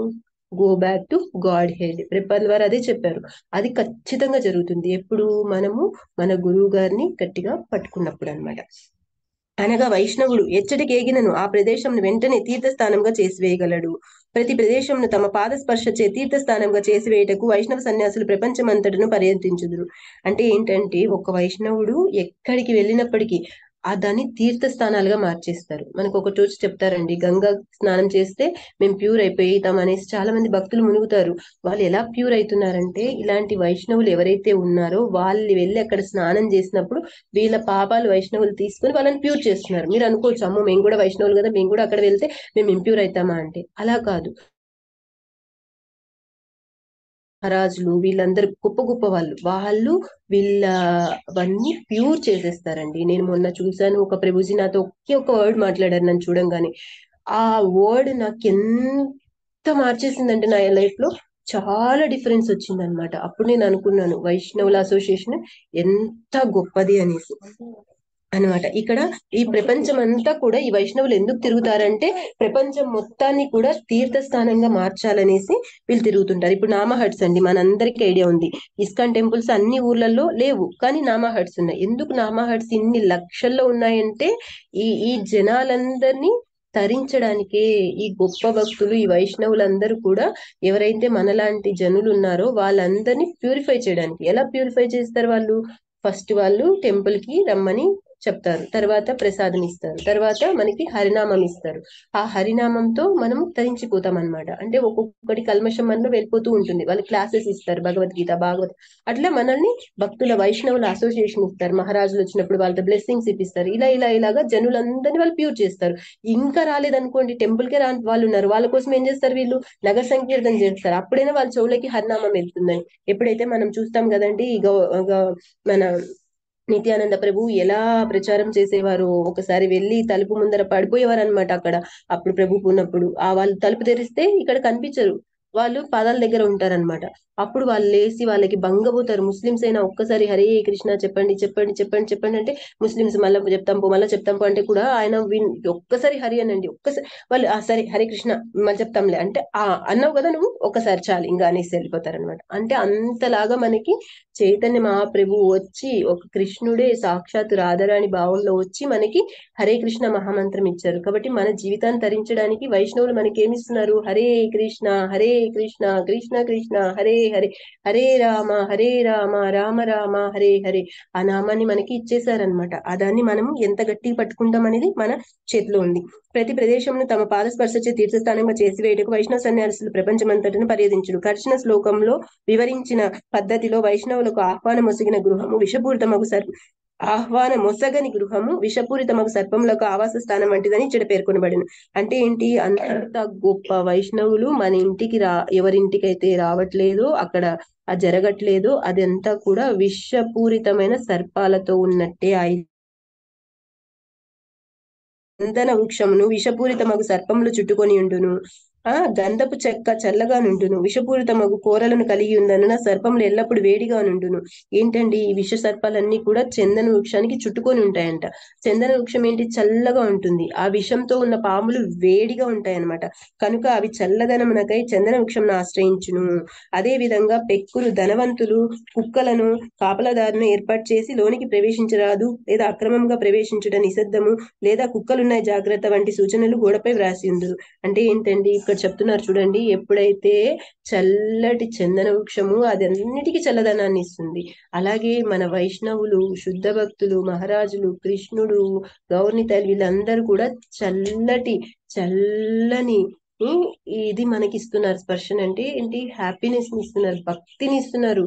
Go back to Godhead. ప్రిపల్ వారు అదే చెప్పారు. అది ఖచ్చితంగా జరుగుతుంది ఎప్పుడు మనము మన గురువు గారిని గట్టిగా పట్టుకున్నప్పుడు అనమాట. అనగా వైష్ణవుడు ఎచ్చటికేగినను ఆ ప్రదేశంను వెంటనే తీర్థస్థానంగా చేసివేయగలడు. ప్రతి ప్రదేశంను తమ పాద స్పర్శచే తీర్థస్థానంగా చేసివేయటకు వైష్ణవ సన్యాసులు ప్రపంచమంతటను పర్యటించుదురు. అంటే ఏంటంటే ఒక వైష్ణవుడు ఎక్కడికి వెళ్ళినప్పటికీ దాన్ని తీర్థస్థానాలుగా మార్చేస్తారు. మనకు ఒక చోటు చెప్తారండి, గంగా స్నానం చేస్తే మేము ప్యూర్ అయిపోతాం అనేసి చాలా మంది భక్తులు మునుగుతారు. వాళ్ళు ఎలా ప్యూర్ అవుతున్నారంటే, ఇలాంటి వైష్ణవులు ఎవరైతే ఉన్నారో వాళ్ళు వెళ్ళి అక్కడ స్నానం చేసినప్పుడు వీళ్ళ పాపాలు వైష్ణవులు తీసుకుని వాళ్ళని ప్యూర్ చేస్తున్నారు. మీరు అనుకోవచ్చు, అమ్మో మేము కూడా వైష్ణవులు కదా, మేము కూడా అక్కడ వెళ్తే మేము ఇంప్యూర్ అవుతామా అంటే, అలా కాదు. మహారాజులు వీళ్ళందరూ గొప్ప గొప్ప వాళ్ళు వీళ్ళవన్నీ ప్యూర్ చేసేస్తారండి. నేను మొన్న చూశాను, ఒక ప్రభుజీ నాతో ఒకే ఒక వర్డ్ మాట్లాడారు నన్ను చూడంగానే. ఆ వర్డ్ నాకు ఎంత మార్చేసిందంటే నా లైఫ్ లో చాలా డిఫరెన్స్ వచ్చిందనమాట. అప్పుడు నేను అనుకున్నాను వైష్ణవుల అసోసియేషన్ ఎంత గొప్పది అనేసి అనమాట. ఇక్కడ ఈ ప్రపంచం అంతా కూడా ఈ వైష్ణవులు ఎందుకు తిరుగుతారంటే, ప్రపంచం మొత్తాన్ని కూడా తీర్థస్థానంగా మార్చాలనేసి వీళ్ళు తిరుగుతుంటారు. ఇప్పుడు నామా హట్స్ అండి, మనందరికీ ఐడియా ఉంది. ఇస్కాన్ టెంపుల్స్ అన్ని ఊర్లలో లేవు, కానీ నామా హట్స్ ఉన్నాయి. ఎందుకు నామా హట్స్ ఇన్ని లక్షల్లో ఉన్నాయంటే, ఈ జనాలందరినీ తరించడానికే ఈ గొప్ప భక్తులు, ఈ వైష్ణవులందరూ కూడా ఎవరైతే మనలాంటి జనులు ఉన్నారో వాళ్ళందరినీ ప్యూరిఫై చేయడానికి. ఎలా ప్యూరిఫై చేస్తారు వాళ్ళు? ఫస్ట్ వాళ్ళు టెంపుల్ కి రమ్మని చెప్తారు, తర్వాత ప్రసాదం ఇస్తారు, తర్వాత మనకి హరినామం ఇస్తారు. ఆ హరినామంతో మనం తరించిపోతాం అనమాట. అంటే ఒక్కొక్కటి కల్మషం మనలో వెళ్ళిపోతూ ఉంటుంది. వాళ్ళు క్లాసెస్ ఇస్తారు, భగవద్గీత, భాగవత్, అట్లా మనల్ని భక్తుల వైష్ణవుల అసోసియేషన్ ఇస్తారు. మహారాజులు వచ్చినప్పుడు వాళ్ళతో బ్లెస్సింగ్స్ ఇప్పిస్తారు. ఇలాగా జనులందరినీ వాళ్ళు ప్యూర్ చేస్తారు. ఇంకా రాలేదనుకోండి, టెంపుల్ కే రాని వాళ్ళు ఉన్నారు, వాళ్ళ కోసం ఏం చేస్తారు వీళ్ళు? నగర సంకీర్తన చేస్తారు. అప్పుడైనా వాళ్ళ చెవులకి హరినామం వెళ్తుందని. ఎప్పుడైతే మనం చూస్తాం కదండి, మన నిత్యానంద ప్రభు ఎలా ప్రచారం చేసేవారు, ఒకసారి వెళ్ళి తలుపు ముందర పడిపోయేవారు అనమాట అక్కడ. అప్పుడు ప్రభు ఉన్నప్పుడు వాళ్ళు తలుపు తెరిస్తే ఇక్కడ కనిపించరు, వాళ్ళు పాదాల దగ్గర ఉంటారనమాట. అప్పుడు వాళ్ళు లేచి వాళ్ళకి బంగపోతారు. ముస్లిమ్స్ అయినా ఒక్కసారి హరే కృష్ణ చెప్పండి చెప్పండి చెప్పండి చెప్పండి అంటే, ముస్లిమ్స్ మళ్ళీ చెప్తాం పో అంటే కూడా ఆయన ఒక్కసారి హరి అనండి, ఒక్కసారి వాళ్ళు సరే హరే కృష్ణ మళ్ళీ చెప్తాంలే అంటే, అన్నావు కదా నువ్వు, ఒక్కసారి చాలు ఇంకా అనేసి వెళ్ళిపోతారనమాట. అంటే అంతలాగా మనకి చైతన్య మహాప్రభు వచ్చి, ఒక కృష్ణుడే సాక్షాత్ రాధారాణి భావంలో వచ్చి మనకి హరే కృష్ణ మహామంత్రం ఇచ్చారు. కాబట్టి మన జీవితాన్ని తరించడానికి వైష్ణవులు మనకి ఏమిస్తున్నారు? హరే కృష్ణ కృష్ణ కృష్ణ హరే హరే, హరే రామ రామ రామ హరే హరే, ఆ నామాన్ని మనకి ఇచ్చేసారనమాట. ఆ దాన్ని మనం ఎంత గట్టిగా పట్టుకుంటాం అనేది మన చేతిలో ఉంది. ప్రతి ప్రదేశంలో తమ పాదస్పర్శచే తీర్థస్థానంగా చేసివేయటకు వైష్ణవ సన్యాసులు ప్రపంచమంతటను పర్యటించుడు. కర్షణ శ్లోకంలో వివరించిన పద్ధతిలో వైష్ణవులకు ఆహ్వానమొసగని గృహము విషపూరితమగు సర్పములకు ఆవాస స్థానం వంటిదని ఇక్కడ పేర్కొనబడిన. అంటే ఏంటి? అంత గొప్ప వైష్ణవులు మన ఇంటికి ఎవరింటికైతే రావట్లేదో, అక్కడ జరగట్లేదో, అదంతా కూడా విషపూరితమైన సర్పాలతో ఉన్నట్టే. చందన వృక్షమును విషపూరితమగు సర్పములు చుట్టుకొని ఉండును. గంధపు చెక్క చల్లగా నుండును. విషపూరితమగు కూరలను కలిగి ఉందనున సర్పములు ఎల్లప్పుడు వేడిగా నుండును. ఏంటండి? ఈ విష సర్పాలన్నీ కూడా చందన వృక్షానికి చుట్టుకొని ఉంటాయంట. చందన వృక్షం ఏంటి? చల్లగా ఉంటుంది. ఆ విషంతో ఉన్న పాములు వేడిగా ఉంటాయన్నమాట. కనుక అవి చల్లదనమునకై చందన వృక్షంను ఆశ్రయించును. అదే విధంగా పెక్కులు ధనవంతులు కుక్కలను కాపలదారును ఏర్పాటు చేసి లోనికి ప్రవేశించరాదు, లేదా అక్రమంగా ప్రవేశించుట నిషిద్ధము, లేదా కుక్కలున్నాయి జాగ్రత్త వంటి సూచనలు గోడపై వ్రాసి ఉందరు. అంటే ఏంటండి? ఇక్కడ చెప్తున్నారు చూడండి, ఎప్పుడైతే చల్లటి చందన వృక్షము అది అన్నిటికీ చల్లదనాన్ని ఇస్తుంది, అలాగే మన వైష్ణవులు, శుద్ధ భక్తులు, మహారాజులు, కృష్ణుడు, గౌర్నితలు, వీళ్ళందరూ కూడా చల్లని ఇది మనకి ఇస్తున్నారు. స్పర్శన అంటే ఏంటి? హ్యాపీనెస్ ని ఇస్తున్నారు, భక్తిని ఇస్తున్నారు.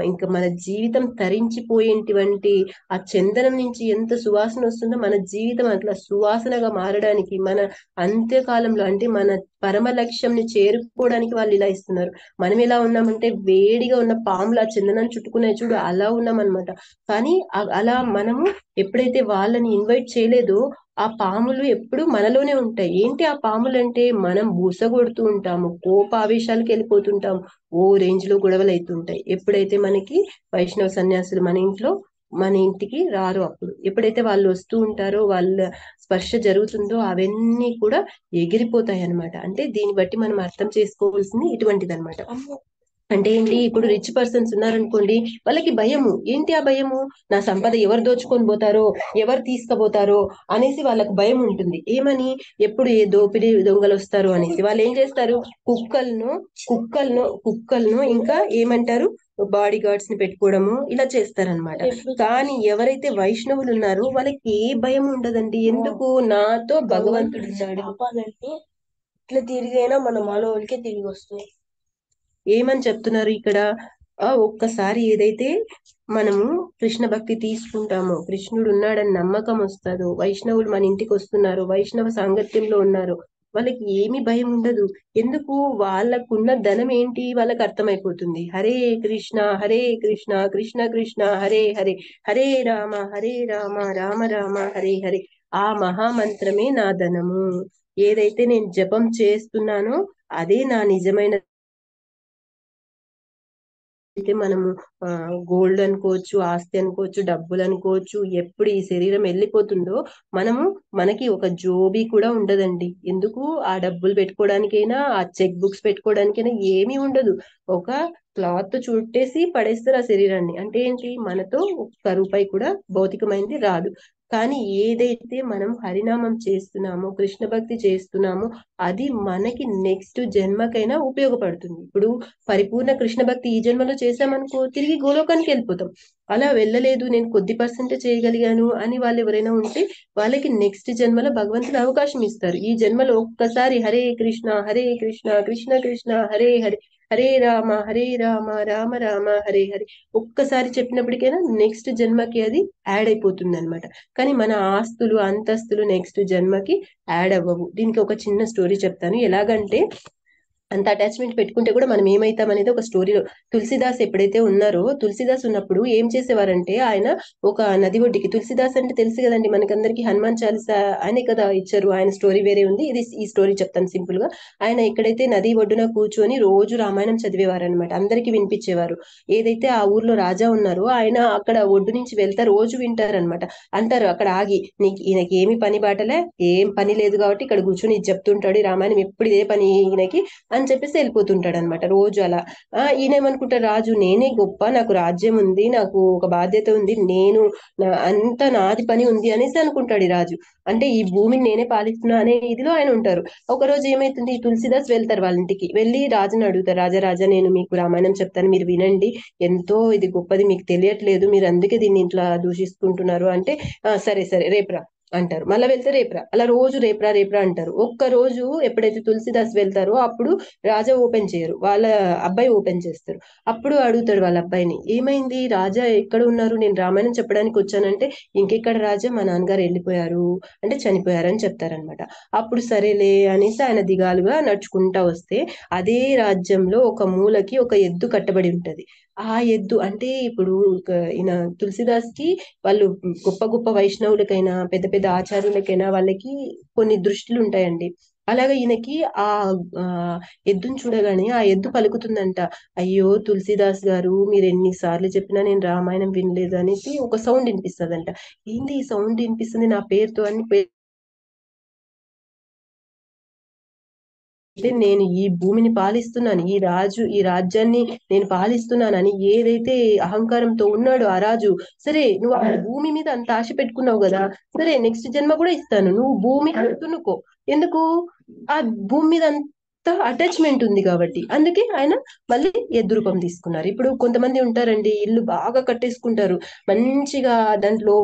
ఇంకా మన జీవితం తరించిపోయేటువంటి ఆ చందనం నుంచి ఎంత సువాసన వస్తుందో, మన జీవితం అట్లా సువాసనగా మారడానికి, మన అంత్యకాలంలో అంటే మన పరమ లక్ష్యంని చేరుకోవడానికి వాళ్ళు ఇలా ఇస్తున్నారు. మనం ఎలా ఉన్నామంటే, వేడిగా ఉన్న పాములు ఆ చందనాన్ని చుట్టుకునే చూడు, అలా ఉన్నాం అనమాట. కానీ అలా మనము ఎప్పుడైతే వాళ్ళని ఇన్వైట్ చేయలేదో, ఆ పాములు ఎప్పుడు మనలోనే ఉంటాయి. ఏంటి ఆ పాములు అంటే? మనం బూసగొడుతూ ఉంటాము, కోపావేశాలకు వెళ్ళిపోతుంటాము, ఓ రేంజ్ లో గొడవలు అవుతుంటాయి. ఎప్పుడైతే మనకి వైష్ణవ సన్యాసులు మన ఇంటికి రారు, అప్పుడు ఎప్పుడైతే వాళ్ళు వస్తూ ఉంటారో, వాళ్ళ స్పర్శ జరుగుతుందో, అవన్నీ కూడా ఎగిరిపోతాయి అనమాట. అంటే దీన్ని బట్టి మనం అర్థం చేసుకోవాల్సింది ఇటువంటిది అనమాట. అంటే ఏంటి, ఇప్పుడు రిచ్ పర్సన్స్ ఉన్నారనుకోండి, వాళ్ళకి భయము. ఏంటి ఆ భయము? నా సంపద ఎవరు దోచుకొని పోతారో, ఎవరు తీసుకుపోతారో అనేసి వాళ్ళకు భయం ఉంటుంది. ఏమని? ఎప్పుడు ఏ దోపిడీ దొంగలు వస్తారు అనేసి వాళ్ళు ఏం చేస్తారు? కుక్కలను ఇంకా ఏమంటారు, బాడీ గార్డ్స్ ని పెట్టుకోవడము ఇలా చేస్తారనమాట. కానీ ఎవరైతే వైష్ణవులు ఉన్నారో వాళ్ళకి ఏ భయం ఉండదండి. ఎందుకు? నాతో భగవంతుడు ఉన్నాడు. ఇట్లా తిరిగైనా మన మనోళ్ళకే తిరిగి వస్తుంది. ఏమని చెప్తున్నారు ఇక్కడ? ఒక్కసారి ఏదైతే మనము కృష్ణ భక్తి తీసుకుంటామో, కృష్ణుడు ఉన్నాడని నమ్మకం వస్తుందో, వైష్ణవులు మన ఇంటికి వస్తున్నారు, వైష్ణవ సాంగత్యంలో ఉన్నారు, వాళ్ళకి ఏమి భయం ఉండదు. ఎందుకు? వాళ్ళకున్న ధనం ఏంటి వాళ్ళకి అర్థమైపోతుంది. హరే కృష్ణ కృష్ణ కృష్ణ హరే హరే, హరే రామ రామ రామ హరే హరే. ఆ మహామంత్రమే నా ధనము. ఏదైతే నేను జపం చేస్తున్నానో అదే నా నిజమైన. అయితే మనము గోల్డ్ అనుకోవచ్చు, ఆస్తి అనుకోవచ్చు, డబ్బులు అనుకోవచ్చు, ఎప్పుడు ఈ శరీరం వెళ్ళిపోతుందో మనకి ఒక జోబీ కూడా ఉండదండి. ఎందుకు? ఆ డబ్బులు పెట్టుకోవడానికైనా, ఆ చెక్ బుక్స్ పెట్టుకోవడానికైనా ఏమీ ఉండదు. ఒక క్లాత్ చుట్టేసి పడేస్తారు ఆ శరీరాన్ని. అంటే ఏంటి? మనతో ఒక్క రూపాయి కూడా భౌతికమైనది రాదు. కానీ ఏదైతే మనం హరినామం చేస్తున్నామో, కృష్ణ భక్తి చేస్తున్నామో అది మనకి నెక్స్ట్ జన్మకైనా ఉపయోగపడుతుంది. ఇప్పుడు పరిపూర్ణ కృష్ణ భక్తి ఈ జన్మలో చేశామనుకో, తిరిగి గోలోకానికి వెళ్ళిపోతాం. అలా వెళ్ళలేదు, నేను కొద్ది పర్సెంట్ చేయగలిగాను అని వాళ్ళు ఎవరైనా ఉంటే వాళ్ళకి నెక్స్ట్ జన్మలో భగవంతుడు అవకాశం ఇస్తారు. ఈ జన్మలో ఒక్కసారి హరే కృష్ణ కృష్ణ కృష్ణ హరే హరే, హరే రామ రామ రామ హరే హరే ఒక్కసారి చెప్పినప్పటికైనా నెక్స్ట్ జన్మకి అది యాడ్ అయిపోతుంది అనమాట. కానీ మన ఆస్తులు అంతస్తులు నెక్స్ట్ జన్మకి యాడ్ అవ్వవు. దీనికి ఒక చిన్న స్టోరీ చెప్తాను. ఎలాగంటే, అంత అటాచ్మెంట్ పెట్టుకుంటే కూడా మనం ఏమైతాం అనేది ఒక స్టోరీలో. తులసిదాస్ ఎప్పుడైతే ఉన్నారో, తులసిదాస్ ఉన్నప్పుడు ఏం చేసేవారంటే, ఆయన ఒక నది ఒడ్డుకి, తులసిదాస్ అంటే తెలుసు కదండి మనకందరికి, హనుమాన్ చాలీసా ఆయనే కదా ఇచ్చారు. ఆయన స్టోరీ వేరే ఉంది, ఇది ఈ స్టోరీ చెప్తాను సింపుల్ గా. ఆయన ఎక్కడైతే నది ఒడ్డున కూర్చొని రోజు రామాయణం చదివేవారు అనమాట, అందరికి వినిపించేవారు. ఏదైతే ఆ ఊర్లో రాజా ఉన్నారో ఆయన అక్కడ ఒడ్డు నుంచి వెళ్తా రోజు వింటారనమాట. అంటారు అక్కడ ఆగి, ఈయనకి ఏమి పని బాటలే, ఏం పని లేదు కాబట్టి ఇక్కడ కూర్చొని ఇది చెప్తుంటాడు, ఈ రామాయణం ఎప్పుడు ఇదే పని ఈయనకి అని చెప్పేసి వెళ్ళిపోతుంటాడు అనమాట రోజు అలా. ఈయన ఏమనుకుంటారు, రాజు నేనే గొప్ప, నాకు రాజ్యం ఉంది, నాకు ఒక బాధ్యత ఉంది, నేను అంత నాది పని ఉంది అనేసి అనుకుంటాడు ఈ రాజు. అంటే ఈ భూమిని నేనే పాలిస్తున్నా అనే ఇదిలో ఆయన ఉంటారు. ఒక రోజు ఏమైతుంది, ఈ తులసిదాస్ వెళ్తారు వాళ్ళ ఇంటికి. వెళ్ళి రాజుని అడుగుతారు, రాజా నేను మీకు రామాయణం చెప్తాను, మీరు వినండి, ఎంతో ఇది గొప్పది, మీకు తెలియట్లేదు, మీరు అందుకే దీన్ని ఇట్లా దూషిస్తుంటున్నారు అంటే, సరే సరే రేపురా అంటారు. మళ్ళీ వెళ్తే రేపురా, అలా రోజు రేపురా అంటారు. ఒక్క రోజు ఎప్పుడైతే తులసిదాస్ వెళ్తారో అప్పుడు రాజా ఓపెన్ చేయరు, వాళ్ళ అబ్బాయి ఓపెన్ చేస్తారు. అప్పుడు అడుగుతాడు వాళ్ళ అబ్బాయిని, ఏమైంది రాజా ఎక్కడ ఉన్నారు, నేను రామాయణం చెప్పడానికి వచ్చానంటే, ఇంకెక్కడ రాజా, మా నాన్నగారు వెళ్ళిపోయారు అంటే చనిపోయారని చెప్తారనమాట. అప్పుడు సరేలే అనేసి ఆయన దిగాలుగా నడుచుకుంటా వస్తే, అదే రాజ్యంలో ఒక మూలకి ఒక ఎద్దు కట్టబడి ఉంటది. ఆ ఎద్దు అంటే ఇప్పుడు ఈయన తులసిదాస్ కి, వాళ్ళు గొప్ప గొప్ప వైష్ణవులకైనా పెద్ద పెద్ద ఆచార్యులకైనా వాళ్ళకి కొన్ని దృష్టిలు ఉంటాయండి. అలాగే ఈయనకి ఆ ఆ, ఎద్దును చూడగానే ఆ ఎద్దు పలుకుతుందంట, అయ్యో తులసిదాస్ గారు, మీరు ఎన్నిసార్లు చెప్పినా నేను రామాయణం వినలేదు అనేసి ఒక సౌండ్ వినిపిస్తుందంట. ఏంది ఈ సౌండ్ వినిపిస్తుంది నా పేరుతో అని అంటే, నేను ఈ భూమిని పాలిస్తున్నాను, ఈ రాజ్యాన్ని నేను పాలిస్తున్నానని ఏదైతే అహంకారంతో ఉన్నాడో ఆ రాజు, సరే నువ్వు ఆ భూమి మీద అంత ఆశ పెట్టుకున్నావు కదా, సరే నెక్స్ట్ జన్మ కూడా ఇస్తాను, నువ్వు భూమి దున్నుకో. ఎందుకు? ఆ భూమి మీద అంత అటాచ్మెంట్ ఉంది కాబట్టి. అందుకే ఆయన మళ్ళీ ఎద్దు రూపం తీసుకున్నారు. ఇప్పుడు కొంతమంది ఉంటారండి, ఇల్లు బాగా కట్టేసుకుంటారు, మంచిగా దాంట్లో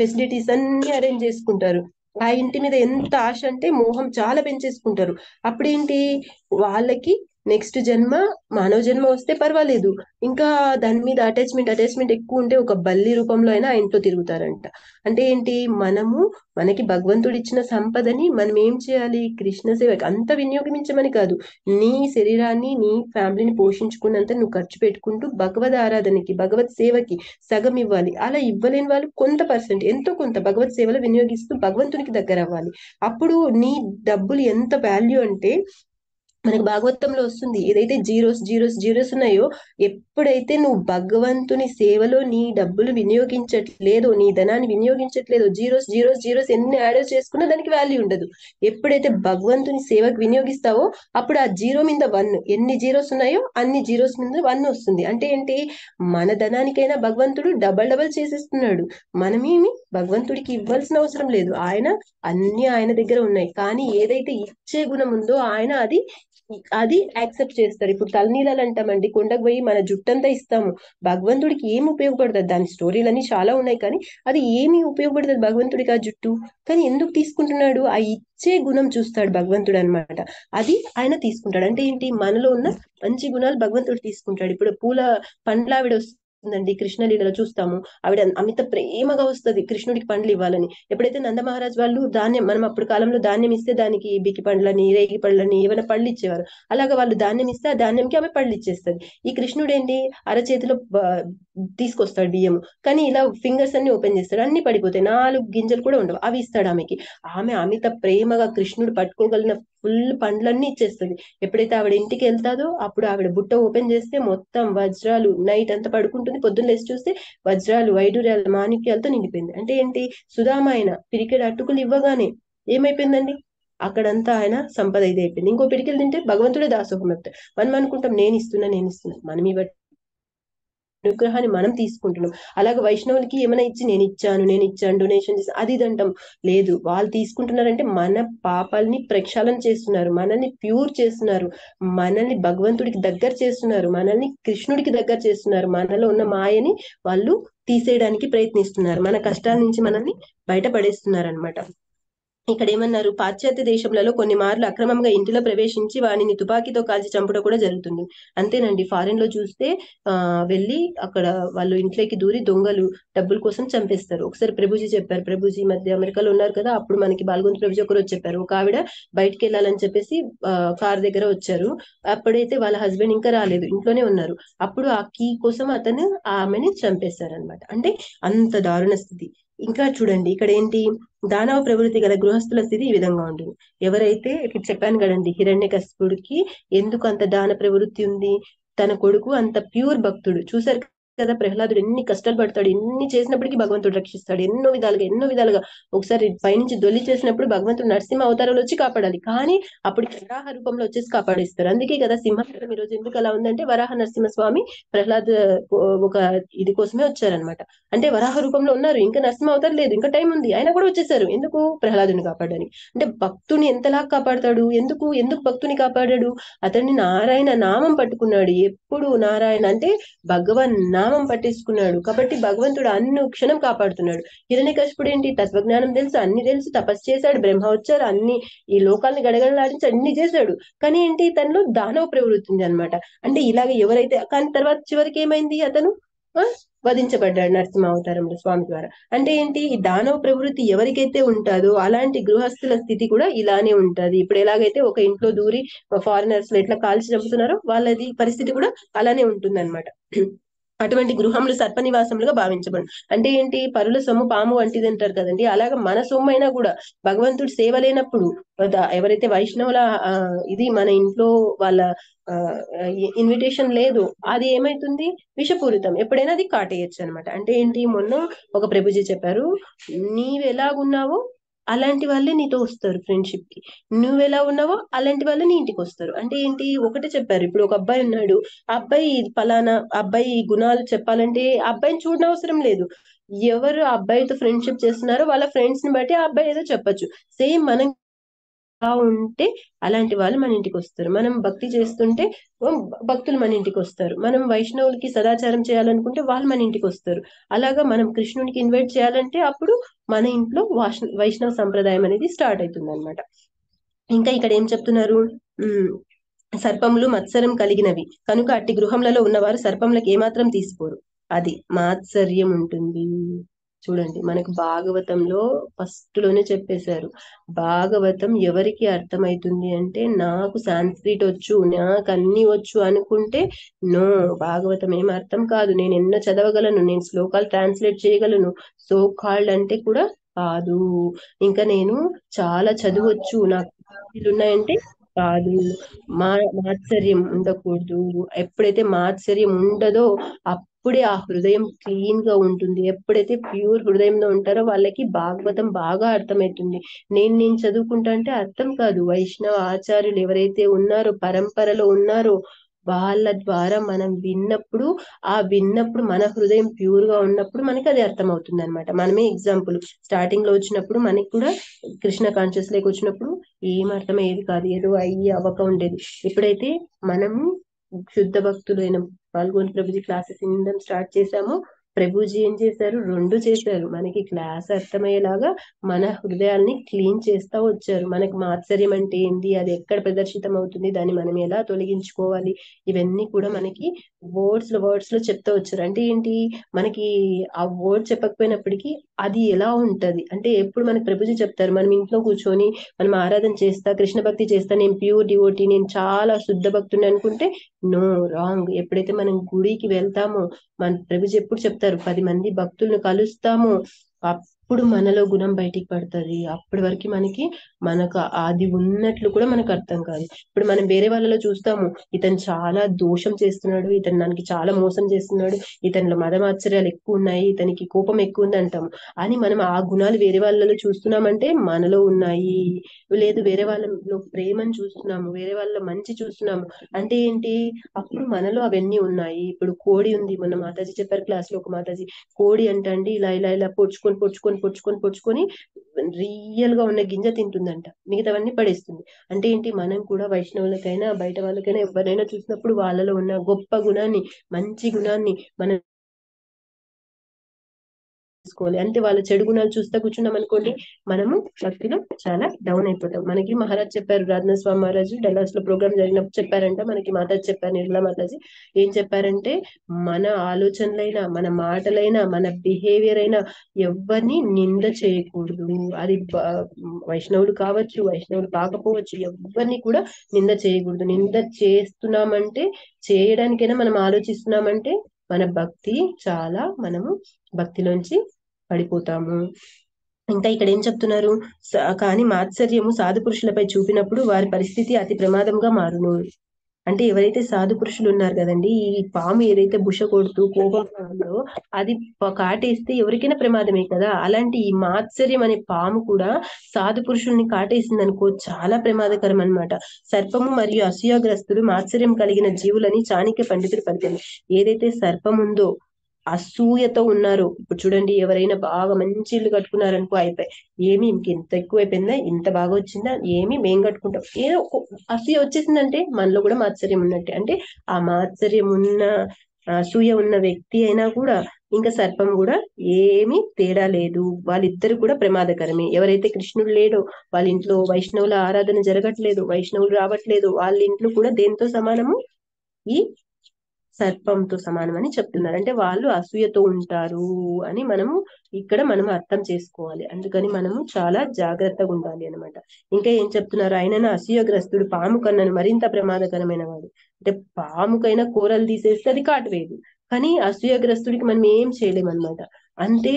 ఫెసిలిటీస్ అన్ని అరేంజ్ చేసుకుంటారు. ఆ ఇంటి మీద ఎంత ఆశ అంటే మోహం చాలా పెంచేసుకుంటారు. అప్పుడేంటి, వాళ్ళకి నెక్స్ట్ జన్మ మానవ జన్మ వస్తే పర్వాలేదు, ఇంకా దాని మీద అటాచ్మెంట్ ఎక్కువ ఉంటే ఒక బల్లి రూపంలో అయినా ఆ ఇంట్లో తిరుగుతారంట. అంటే ఏంటి, మనకి భగవంతుడు ఇచ్చిన సంపదని మనం ఏం చేయాలి, కృష్ణ సేవకి అంత వినియోగించమని కాదు, నీ శరీరాన్ని నీ ఫ్యామిలీని పోషించుకున్నంత నువ్వు ఖర్చు పెట్టుకుంటూ భగవద్ ఆరాధనకి, భగవత్ సేవకి సగం ఇవ్వాలి. అలా ఇవ్వలేని వాళ్ళు కొంత పర్సెంట్, ఎంతో కొంత భగవత్ సేవలో వినియోగిస్తూ భగవంతునికి దగ్గర అవ్వాలి. అప్పుడు నీ డబ్బులు ఎంత వాల్యూ అంటే, మనకు భాగవతంలో వస్తుంది. ఏదైతే జీరోస్ జీరోస్ జీరోస్ ఉన్నాయో, ఎప్పుడైతే నువ్వు భగవంతుని సేవలో నీ డబ్బులు వినియోగించట్లేదో, నీ ధనాన్ని వినియోగించట్లేదో, జీరోస్ జీరోస్ జీరోస్ ఎన్ని యాడ్ చేసుకున్నా దానికి వాల్యూ ఉండదు. ఎప్పుడైతే భగవంతుని సేవకు వినియోగిస్తావో అప్పుడు ఆ జీరో మీద వన్, ఎన్ని జీరోస్ ఉన్నాయో అన్ని జీరోస్ మీద వన్ వస్తుంది. అంటే ఏంటి, మన ధనానికైనా భగవంతుడు డబల్ డబల్ చేసేస్తున్నాడు. మనమేమి భగవంతుడికి ఇవ్వాల్సిన అవసరం లేదు. అన్ని ఆయన దగ్గర ఉన్నాయి. కానీ ఏదైతే ఇచ్చే గుణం ఉందో ఆయన అది యాక్సెప్ట్ చేస్తారు. ఇప్పుడు తలనీలాలు అంటామండి, కొండకు పోయి మన జుట్టంతా ఇస్తాము. భగవంతుడికి ఏమి ఉపయోగపడుతుంది? దాని స్టోరీలన్నీ చాలా ఉన్నాయి, కానీ అది ఏమి ఉపయోగపడుతుంది భగవంతుడికి ఆ జుట్టు? కానీ ఎందుకు తీసుకుంటున్నాడు? ఆ ఇచ్చే గుణం చూస్తాడు భగవంతుడు అనమాట. అది ఆయన తీసుకుంటాడు. అంటే ఏంటి, మనలో ఉన్న మంచి గుణాలు భగవంతుడు తీసుకుంటాడు. ఇప్పుడు పండ్ల ఆవిడ వస్తుందండి, కృష్ణలీలలో చూస్తాము. ఆవిడ అమిత ప్రేమగా వస్తుంది కృష్ణుడికి పండ్లు ఇవ్వాలని. ఎప్పుడైతే నందమహారాజ్ వాళ్ళు ధాన్యం, మనం అప్పుడు కాలంలో ధాన్యం ఇస్తే దానికి బికి పండ్లని, రేగి పళ్ళని, ఏమైనా పళ్ళు ఇచ్చేవారు. అలాగా వాళ్ళు ధాన్యం ఇస్తే ఆ ధాన్యంకి ఆమె పళ్ళు ఇచ్చేస్తుంది. ఈ కృష్ణుడు ఏంటి, అరచేతిలో తీసుకొస్తాడు బియ్యము, కానీ ఇలా ఫింగర్స్ అన్ని ఓపెన్ చేస్తాడు, అన్ని పడిపోతాయి, 4 గింజలు కూడా ఉండవు. అవి ఇస్తాడు ఆమెకి. ఆమె అమిత ప్రేమగా కృష్ణుడు పట్టుకోగలిగిన ఫుల్ పండ్లన్నీ ఇచ్చేస్తుంది. ఎప్పుడైతే ఆవిడ ఇంటికి వెళ్తాదో అప్పుడు ఆవిడ బుట్ట ఓపెన్ చేస్తే మొత్తం వజ్రాలు, నైట్ అంతా పడుకుంటుంది, పొద్దున్న లేచి చూస్తే వజ్రాలు, వైడూర్యాలు, మాణిక్యాలతో నిండిపోయింది. అంటే ఏంటి, సుధామ ఆయన పిరికెడు అటుకులు ఇవ్వగానే ఏమైపోయిందండి, అక్కడంతా ఆయన సంపద ఇది అయిపోయింది. ఇంకో పిడికిలు తింటే భగవంతుడే దాసోహం చెప్తాడు. మనం అనుకుంటాం నేను ఇస్తున్నా నేను ఇస్తున్నా, మనం ఇవ్వట్లేదు, అనుగ్రహాన్ని మనం తీసుకుంటున్నాం. అలాగే వైష్ణవులకి ఏమైనా ఇచ్చి నేను ఇచ్చాను డొనేషన్ చేసి అది ఇదంటాం. లేదు, వాళ్ళు తీసుకుంటున్నారంటే మన పాపాలని ప్రక్షాళన చేస్తున్నారు, మనల్ని ప్యూర్ చేస్తున్నారు, మనల్ని భగవంతుడికి దగ్గర చేస్తున్నారు, మనల్ని కృష్ణుడికి దగ్గర చేస్తున్నారు. మనలో ఉన్న మాయని వాళ్ళు తీసేయడానికి ప్రయత్నిస్తున్నారు, మన కష్టాల నుంచి మనల్ని బయటపడేస్తున్నారు అనమాట. ఇక్కడ ఏమన్నారు, పాశ్చాత్య దేశంలో కొన్ని మార్లు అక్రమంగా ఇంటిలో ప్రవేశించి వానిని తుపాకీతో కాల్చి చంపడం కూడా జరుగుతుంది. అంతేనండి, ఫారిన్ లో చూస్తే వెళ్ళి అక్కడ వాళ్ళు ఇంట్లోకి దూరి దొంగలు డబ్బుల కోసం చంపేస్తారు. ఒకసారి ప్రభుజీ చెప్పారు, ప్రభుజీ మధ్య అమెరికాలో ఉన్నారు కదా, అప్పుడు మనకి బాల్గొంత ప్రభుజీ ఒకరు చెప్పారు, ఒక ఆవిడ బయటికి వెళ్ళాలని చెప్పేసి కార్ దగ్గర వచ్చారు. అప్పుడైతే వాళ్ళ హస్బెండ్ ఇంకా రాలేదు, ఇంట్లోనే ఉన్నారు. అప్పుడు ఆ కీ కోసం అతను ఆమెని చంపేశారనమాట. అంటే అంత దారుణ స్థితి. ఇంకా చూడండి, ఇక్కడ ఏంటి, దానవ ప్రవృత్తి గల గృహస్థుల స్థితి ఈ విధంగా ఉంటుంది. ఎవరైతే ఇప్పుడు చెప్పాను కదండి, హిరణ్యకశిపుడికి ఎందుకు అంత దాన ప్రవృత్తి ఉంది, తన కొడుకు అంత ప్యూర్ భక్తుడు. చూసారు కదా ప్రహ్లాదుడు ఎన్ని కష్టాలు పడతాడు, ఎన్ని చేసినప్పటికీ భగవంతుడు రక్షిస్తాడు, ఎన్నో విధాలుగా. ఒకసారి పైనుంచి దొల్లి చేసినప్పుడు భగవంతుడు నరసింహ అవతారంలో వచ్చి కాపాడాలి, కానీ అప్పుడు వరాహ రూపంలో వచ్చేసి కాపాడేస్తారు. అందుకే కదా సింహాసనం ఈ రోజు ఎందుకు అలా ఉందంటే, వరాహ నరసింహస్వామి ప్రహ్లాద్ ఒక ఇది కోసమే వచ్చారనమాట. అంటే వరాహ రూపంలో ఉన్నారు, ఇంకా నరసింహ అవతారం లేదు, ఇంకా టైం ఉంది, ఆయన కూడా వచ్చేసారు. ఎందుకు, ప్రహ్లాదుని కాపాడడానికి. అంటే భక్తుని ఎంతలా కాపాడతాడు, ఎందుకు ఎందుకు భక్తుని కాపాడాడు, అతన్ని నారాయణ నామం పట్టుకున్నాడు. ఎప్పుడు నారాయణ అంటే భగవన్ నామం పట్టేసుకున్నాడు, కాబట్టి భగవంతుడు అన్ని క్షణం కాపాడుతున్నాడు. హిరణ్యకశిపుడు ఏంటి, తత్వజ్ఞానం తెలుసు, అన్ని తెలుసు, తపస్సు చేశాడు, బ్రహ్మ వచ్చారు, అన్ని ఈ లోకాలని గడగడలాడించి అన్ని చేశాడు. కానీ ఏంటి, తనలో దానవ ప్రవృత్తి ఉంది అనమాట. అంటే ఇలాగ ఎవరైతే, కానీ తర్వాత చివరికి ఏమైంది, అతను వధించబడ్డాడు నరసింహ అవతారంలో స్వామి ద్వారా. అంటే ఏంటి, ఈ దానవ ప్రవృత్తి ఎవరికైతే ఉంటుందో అలాంటి గృహస్థుల స్థితి కూడా ఇలానే ఉంటది. ఇప్పుడు ఎలాగైతే ఒక ఇంట్లో దూరి ఫారినర్స్ లో ఎట్లా కాల్చి చంపుతున్నారో వాళ్ళది పరిస్థితి కూడా అలానే ఉంటుంది అనమాట. అటువంటి గృహములు సర్పనివాసములుగా భావించబడు. అంటే ఏంటి, పరుల సొమ్ము పాము వంటిది అంటారు కదండి, అలాగా మన సొమ్ము అయినా కూడా భగవంతుడు సేవ లేనప్పుడు ఎవరైతే వైష్ణవుల ఇది మన ఇంట్లో వాళ్ళ ఇన్విటేషన్ లేదు, అది ఏమైతుంది, విషపూరితం, ఎప్పుడైనా అది కాటేయచ్చు అనమాట. అంటే ఏంటి, మొన్న ఒక ప్రభుజీ చెప్పారు, నీవెలాగున్నావో అలాంటి వాళ్ళే నీతో వస్తారు ఫ్రెండ్షిప్ కి, నువ్వెలా ఉన్నావో అలాంటి వాళ్ళే నీ ఇంటికి వస్తారు. అంటే ఏంటి, ఒకటే చెప్పారు, ఇప్పుడు ఒక అబ్బాయి ఉన్నాడు, ఆ అబ్బాయి పలానా అబ్బాయి గుణాలు చెప్పాలంటే ఆ అబ్బాయిని చూడనవసరం లేదు, ఎవరు ఆ అబ్బాయితో ఫ్రెండ్షిప్ చేస్తున్నారో వాళ్ళ ఫ్రెండ్స్ ని బట్టి ఆ అబ్బాయి ఏదో చెప్పొచ్చు. సేమ్ మనం ఉంటే అలాంటి వాళ్ళు మన ఇంటికి వస్తారు, మనం భక్తి చేస్తుంటే భక్తులు మన ఇంటికి వస్తారు, మనం వైష్ణవులకి సదాచారం చేయాలనుకుంటే వాళ్ళు మన ఇంటికి వస్తారు. అలాగా మనం కృష్ణునికి ఇన్వైట్ చేయాలంటే అప్పుడు మన ఇంట్లో వైష్ణవ సంప్రదాయం అనేది స్టార్ట్ అవుతుంది అనమాట. ఇంకా ఇక్కడ ఏం చెప్తున్నారు, సర్పములు మత్సరం కలిగినవి కనుక అట్టి గృహంలలో ఉన్నవారు సర్పములకు ఏమాత్రం తీసిపోరు, అది మాత్సర్యం ఉంటుంది. చూడండి, మనకు భాగవతంలో ఫస్ట్ లోనే చెప్పేశారు, భాగవతం ఎవరికి అర్థమవుతుంది అంటే, నాకు సాంస్క్రిట్ వచ్చు, నాకు అన్ని వచ్చు అనుకుంటే నో, భాగవతం ఏం అర్థం కాదు. నేను ఎన్నో చదవగలను, నేను శ్లోకాలు ట్రాన్స్లేట్ చేయగలను, సో కాల్డ్ అంటే కూడా కాదు. ఇంకా నేను చాలా చదవచ్చు, నాకు ఉన్నాయంటే కాదు. మా మాత్సర్యం ఉండకూడదు. ఎప్పుడైతే మాత్సర్యం ఉండదో అప్పుడే ఆ హృదయం క్లీన్ గా ఉంటుంది. ఎప్పుడైతే ప్యూర్ హృదయంలో ఉంటారో వాళ్ళకి భాగవతం బాగా అర్థమవుతుంది. నేను చదువుకుంటా అంటే అర్థం కాదు. వైష్ణవ ఆచార్యులు ఎవరైతే ఉన్నారో, పరంపరలో ఉన్నారో, వాళ్ళ ద్వారా మనం విన్నప్పుడు మన హృదయం ప్యూర్ గా ఉన్నప్పుడు మనకి అది అర్థం అవుతుంది అనమాట. మనమే ఎగ్జాంపుల్, స్టార్టింగ్ లో వచ్చినప్పుడు మనకి కూడా కృష్ణ కాన్షియస్ లేక వచ్చినప్పుడు ఏం అర్థమయ్యేది కాదు, ఏదో అయ్యి అవ్వక ఉండేది. ఎప్పుడైతే మనము శుద్ధ భక్తులైన పాల్గొని ప్రభుజీ క్లాసెస్ వినడం స్టార్ట్ చేశామో, ప్రభుజీ ఏం చేశారు, రెండు చేశారు. మనకి క్లాస్ అర్థమయ్యేలాగా మన హృదయాల్ని క్లీన్ చేస్తా వచ్చారు. మనకి మాత్సర్యం అంటే ఏంటి, అది ఎక్కడ ప్రదర్శితం అవుతుంది, దాన్ని మనం ఎలా తొలగించుకోవాలి, ఇవన్నీ కూడా మనకి వర్డ్స్ లో చెప్తా వచ్చారు. అంటే ఏంటి, మనకి ఆ వర్డ్ చెప్పకపోయినప్పటికీ అది ఎలా ఉంటది అంటే, ఎప్పుడు మనకి ప్రభుజీ చెప్తారు, మనం ఇంట్లో కూర్చొని మనం ఆరాధన చేస్తా, కృష్ణ భక్తి చేస్తా, నేను ప్యూర్ డివోటీ, నేను చాలా శుద్ధ భక్తుని అనుకుంటే నో, రాంగ్. ఎప్పుడైతే మనం గుడికి వెళ్తామో, మన ప్రభుజీ ఎప్పుడు చెప్తారు, 10 మంది భక్తులను కలుస్తామో అప్పుడు మనలో గుణం బయటికి పడుతుంది. అప్పటి వరకు మనకు అది ఉన్నట్లు కూడా మనకు అర్థం కాదు. ఇప్పుడు మనం వేరే వాళ్ళలో చూస్తాము, ఇతను చాలా దోషం చేస్తున్నాడు, ఇతను మనకి చాలా మోసం చేస్తున్నాడు, ఇతనిలో మదమాత్సర్యాలు ఎక్కువ ఉన్నాయి, ఇతనికి కోపం ఎక్కువ ఉంది అంటాము. అని మనం ఆ గుణాలు వేరే వాళ్ళలో చూస్తున్నామంటే మనలో ఉన్నాయి. లేదు, వేరే వాళ్ళలో ప్రేమను చూస్తున్నాము, వేరే వాళ్ళ మంచి చూస్తున్నాము అంటే ఏంటి, అప్పుడు మనలో అవన్నీ ఉన్నాయి. ఇప్పుడు కోడి ఉంది, మొన్న మాతాజీ చెప్పారు క్లాస్ లో, ఒక మాతాజీ, కోడి అంటండి ఇలా ఇలా ఇలా పొడుచుకొని రియల్ గా ఉన్న గింజ తింటుందంట, మిగతావన్నీ పడేస్తుంది. అంటే ఏంటి, మనం కూడా వైష్ణవులకైనా బయట వాళ్ళకైనా ఎవరైనా చూసినప్పుడు వాళ్ళలో ఉన్న గొప్ప గుణాన్ని, మంచి గుణాన్ని మనం తీసుకోవాలి. అంటే వాళ్ళ చెడు గుణాలు చూస్తా కూర్చున్నాం అనుకోండి, మనము భక్తిలో చాలా డౌన్ అయిపోతాం. మనకి మహారాజ్ చెప్పారు, రాధనా స్వామి మహారాజు డల్లాస్ లో ప్రోగ్రామ్ జరిగినప్పుడు చెప్పారంట, మనకి మాతాజీ చెప్పారు, నిర్మలా మాతాజీ ఏం చెప్పారంటే, మన ఆలోచనలైనా, మన మాటలైనా, మన బిహేవియర్ అయినా ఎవరిని నింద చేయకూడదు. అది వైష్ణవుడు కావచ్చు, వైష్ణవుడు కాకపోవచ్చు, ఎవరిని కూడా నింద చేయకూడదు. నింద చేస్తున్నామంటే, చేయడానికైనా మనం ఆలోచిస్తున్నామంటే మన భక్తి చాలా, మనము భక్తిలోంచి పడిపోతాము. ఇంకా ఇక్కడ ఏం చెప్తున్నారు, కానీ మాత్సర్యము సాధు పురుషులపై చూపినప్పుడు వారి పరిస్థితి అతి ప్రమాదంగా మారును. అంటే ఎవరైతే సాధు పురుషులు ఉన్నారు కదండి, ఈ పాము ఏదైతే బుష కొడుతూ కోపంగా ఉందో అది కాటేస్తే ఎవరికైనా ప్రమాదమే కదా. అలాంటి ఈ మాత్సర్యం అనే పాము కూడా సాధు పురుషుల్ని కాటేసింది అనుకో, చాలా ప్రమాదకరం అన్నమాట. సర్పము మరియు అసూయాగ్రస్తులు మాత్సర్యం కలిగిన జీవులని చాణక్య పండితుడు పలికారు. ఏదైతే సర్పం ఉందో, అసూయతో ఉన్నారు, ఇప్పుడు చూడండి, ఎవరైనా బాగా మంచి ఇల్లు కట్టుకున్నారనుకో, అయిపోయి ఏమి ఇంక ఇంత ఎక్కువ అయిపోయిందా, ఇంత బాగా వచ్చిందా, ఏమి మేం కట్టుకుంటాం, ఏదో అసూయ వచ్చేసిందంటే మనలో కూడా మాత్సర్యం ఉన్నట్టే. అంటే ఆ మాత్సర్యం ఉన్న, అసూయ ఉన్న వ్యక్తి అయినా కూడా, ఇంకా సర్పం కూడా ఏమీ తేడా లేదు, వాళ్ళిద్దరు కూడా ప్రమాదకరమే. ఎవరైతే కృష్ణుడు లేడో, వాళ్ళ ఇంట్లో వైష్ణవుల ఆరాధన జరగట్లేదు, వైష్ణవులు రావట్లేదు, వాళ్ళ ఇంట్లో కూడా దేంతో సమానము, ఈ సర్పంతో సమానం అని చెప్తున్నారు. అంటే వాళ్ళు అసూయతో ఉంటారు అని మనం అర్థం చేసుకోవాలి. అందుకని మనము చాలా జాగ్రత్తగా ఉండాలి అనమాట. ఇంకా ఏం చెప్తున్నారు, ఆయనను అసూయగ్రస్తుడు పాము కన్నను మరింత ప్రమాదకరమైన వాడు. అంటే పాముకైనా కూరలు తీసేస్తే అది కాటువేయదు, కానీ అసూయగ్రస్తుడికి మనం ఏం చేయలేమన్నమాట. అంటే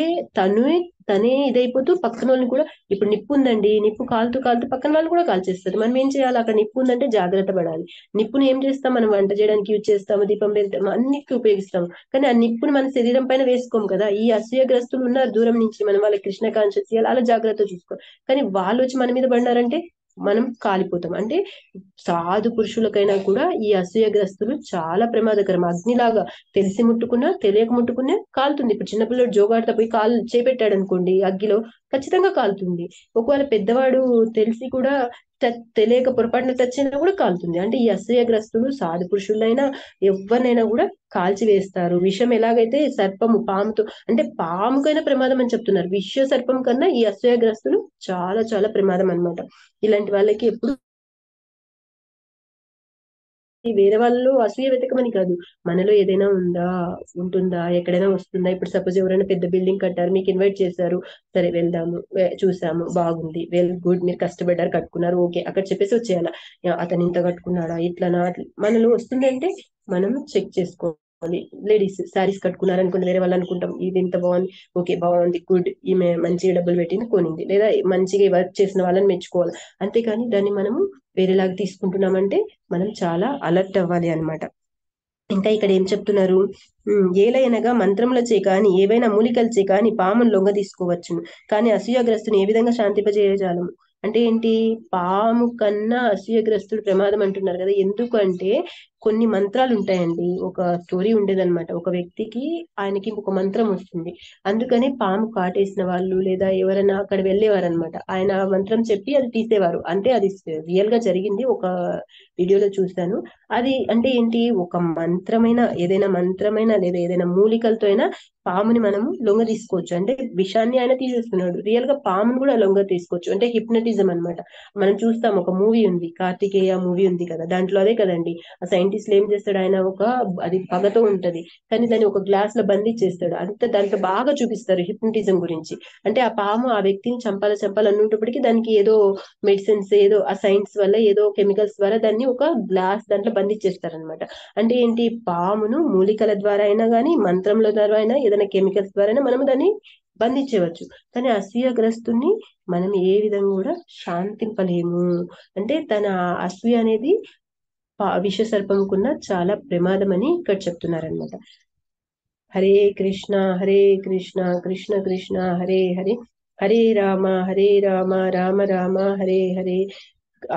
తనే ఇదైపోతూ పక్కన వాళ్ళని కూడా, ఇప్పుడు నిప్పు ఉందండి, నిప్పు కాలుతూ పక్కన వాళ్ళు కూడా కాల్చేస్తారు. మనం ఏం చేయాలి, అక్కడ నిప్పు ఉందంటే జాగ్రత్త పడాలి. నిప్పుని ఏం చేస్తాం, మనం వంట చేయడానికి యూజ్ చేస్తాము, దీపం పెడతాము, అన్నిటికీ ఉపయోగిస్తాము, కానీ ఆ నిప్పుని మన శరీరం పైన వేసుకోం కదా. ఈ అసూయగ్రస్తులు ఉన్నారు దూరం నుంచి, మనం వాళ్ళ కృష్ణ కాన్షియస్ చేయాలి, అలా జాగ్రత్త చూసుకోవాలి. కానీ వాళ్ళు వచ్చి మన మీద పడినారంటే మనం కాలిపోతాం. అంటే సాధు పురుషులకైనా కూడా ఈ అసూయగ్రస్తులు చాలా ప్రమాదకరం. అగ్నిలాగా తెలిసి ముట్టుకున్నా తెలియక ముట్టుకున్నా కాలుతుంది. ఇప్పుడు చిన్నపిల్లడు జోగాడుతా పోయి కాలు చేపెట్టాడు అనుకోండి అగ్గిలో, ఖచ్చితంగా కాలుతుంది. ఒకవేళ పెద్దవాడు తెలిసి కూడా తెలియక పొరపాటున టచ్ అయినా కూడా కాలుతుంది. అంటే ఈ అసూయగ్రస్తులు సాధు పురుషులైనా ఎవరినైనా కూడా కాల్చి వేస్తారు. విషం ఎలాగైతే సర్పము పాముతో, అంటే పాముకైనా ప్రమాదం అని చెప్తున్నారు, విష సర్పం కన్నా ఈ అసూయగ్రస్తులు చాలా చాలా ప్రమాదం అన్నమాట. ఇలాంటి వాళ్ళకి ఎప్పుడు వేరే వాళ్ళు అసూయ వెతకమని కాదు, మనలో ఏదైనా ఉంటుందా, ఎక్కడైనా వస్తుందా. ఇప్పుడు సపోజ్ ఎవరైనా పెద్ద బిల్డింగ్ కట్టారు, మీకు ఇన్వైట్ చేశారు, సరే వెళ్దాము, చూసాము, బాగుంది, వెల్ గుడ్, మీరు కష్టపడ్డారు, కట్టుకున్నారు, ఓకే, అక్కడ చెప్పేసి వచ్చేయాలా, అతను ఇంత కట్టుకున్నాడా, ఇట్లనా, మనలో వస్తుందంటే మనం చెక్ చేసుకోవాలి. లేడీస్ శారీస్ కట్టుకున్నారు అనుకోండి, వేరే వాళ్ళు అనుకుంటాం ఇది ఇంత బాగుంది, ఓకే బాగుంది, గుడ్, ఈమె మంచిగా డబ్బులు పెట్టింది కొనింది, లేదా మంచిగా వర్క్ చేసిన వాళ్ళని మెచ్చుకోవాలి. అంతేకాని దాన్ని మనము వేరేలాగా తీసుకుంటున్నామంటే మనం చాలా అలర్ట్ అవ్వాలి అన్నమాట. ఇంకా ఇక్కడ ఏం చెప్తున్నారు, ఏలయనగా మంత్రములచే కాని ఏవైనా మూలికలచే కాని పామును లొంగ తీసుకోవచ్చును, కానీ అసూయాగ్రస్తుని ఏ విధంగా శాంతింపజేయజాలము. అంటే ఏంటి, పాము కన్నా అసూయగ్రస్తుడు ప్రమాదం అంటున్నారు కదా. ఎందుకంటే కొన్ని మంత్రాలు ఉంటాయండి. ఒక స్టోరీ ఉండేదన్నమాట. ఒక వ్యక్తికి ఆయనకి ఒక మంత్రం వస్తుంది, అందుకని పాము కాటేసిన వాళ్ళు లేదా ఎవరైనా అక్కడ వెళ్ళేవారనమాట. ఆయన ఆ మంత్రం చెప్పి అది తీసేవారు. అంటే అది రియల్ గా జరిగింది, ఒక వీడియోలో చూశాను. అది అంటే ఏంటి, ఒక మంత్రమైన ఏదైనా మంత్రమైన లేదా ఏదైనా మూలికలతో అయినా పాముని మనము లొంగ తీసుకోవచ్చు. అంటే విషాన్ని ఆయన తీసేస్తున్నాడు, రియల్ గా పాముని కూడా లొంగ తీసుకోవచ్చు. అంటే హిప్నటిజం అన్నమాట. మనం చూస్తాం, ఒక మూవీ ఉంది, కార్తికేయ మూవీ ఉంది కదా, దాంట్లో అదే కదండి. ఆ సైంటిస్ట్ ఏం చేస్తాడు, ఆయన అది పగతో ఉంటది కానీ దాన్ని ఒక గ్లాస్ లో బంధించేస్తాడు. అంత దాంట్లో బాగా చూపిస్తారు హిప్నటిజం గురించి. అంటే ఆ పాము ఆ వ్యక్తిని చంపాలన్నప్పటికీ దానికి ఏదో మెడిసిన్స్, ఏదో ఆ సైన్స్ వల్ల, ఏదో కెమికల్స్ ద్వారా దాన్ని ఒక గ్లాస్ దాంట్లో బంధించేస్తారనమాట. అంటే ఏంటి, పామును మూలికల ద్వారా అయినా కానీ, మంత్రముల ద్వారా అయినా, ఏదైనా కెమికల్స్ ద్వారా అయినా మనం దాన్ని బంధించవచ్చు. కానీ అసూయగ్రస్తుని మనం ఏ విధంగా కూడా శాంతింపలేము. అంటే తన అసూయ అనేది విష సర్పంకున్న చాలా ప్రమాదం అని ఇక్కడ చెప్తున్నారనమాట. Hare Krishna Hare Krishna Krishna Krishna Hare Hare, Hare Rama Rama Rama Hare Hare.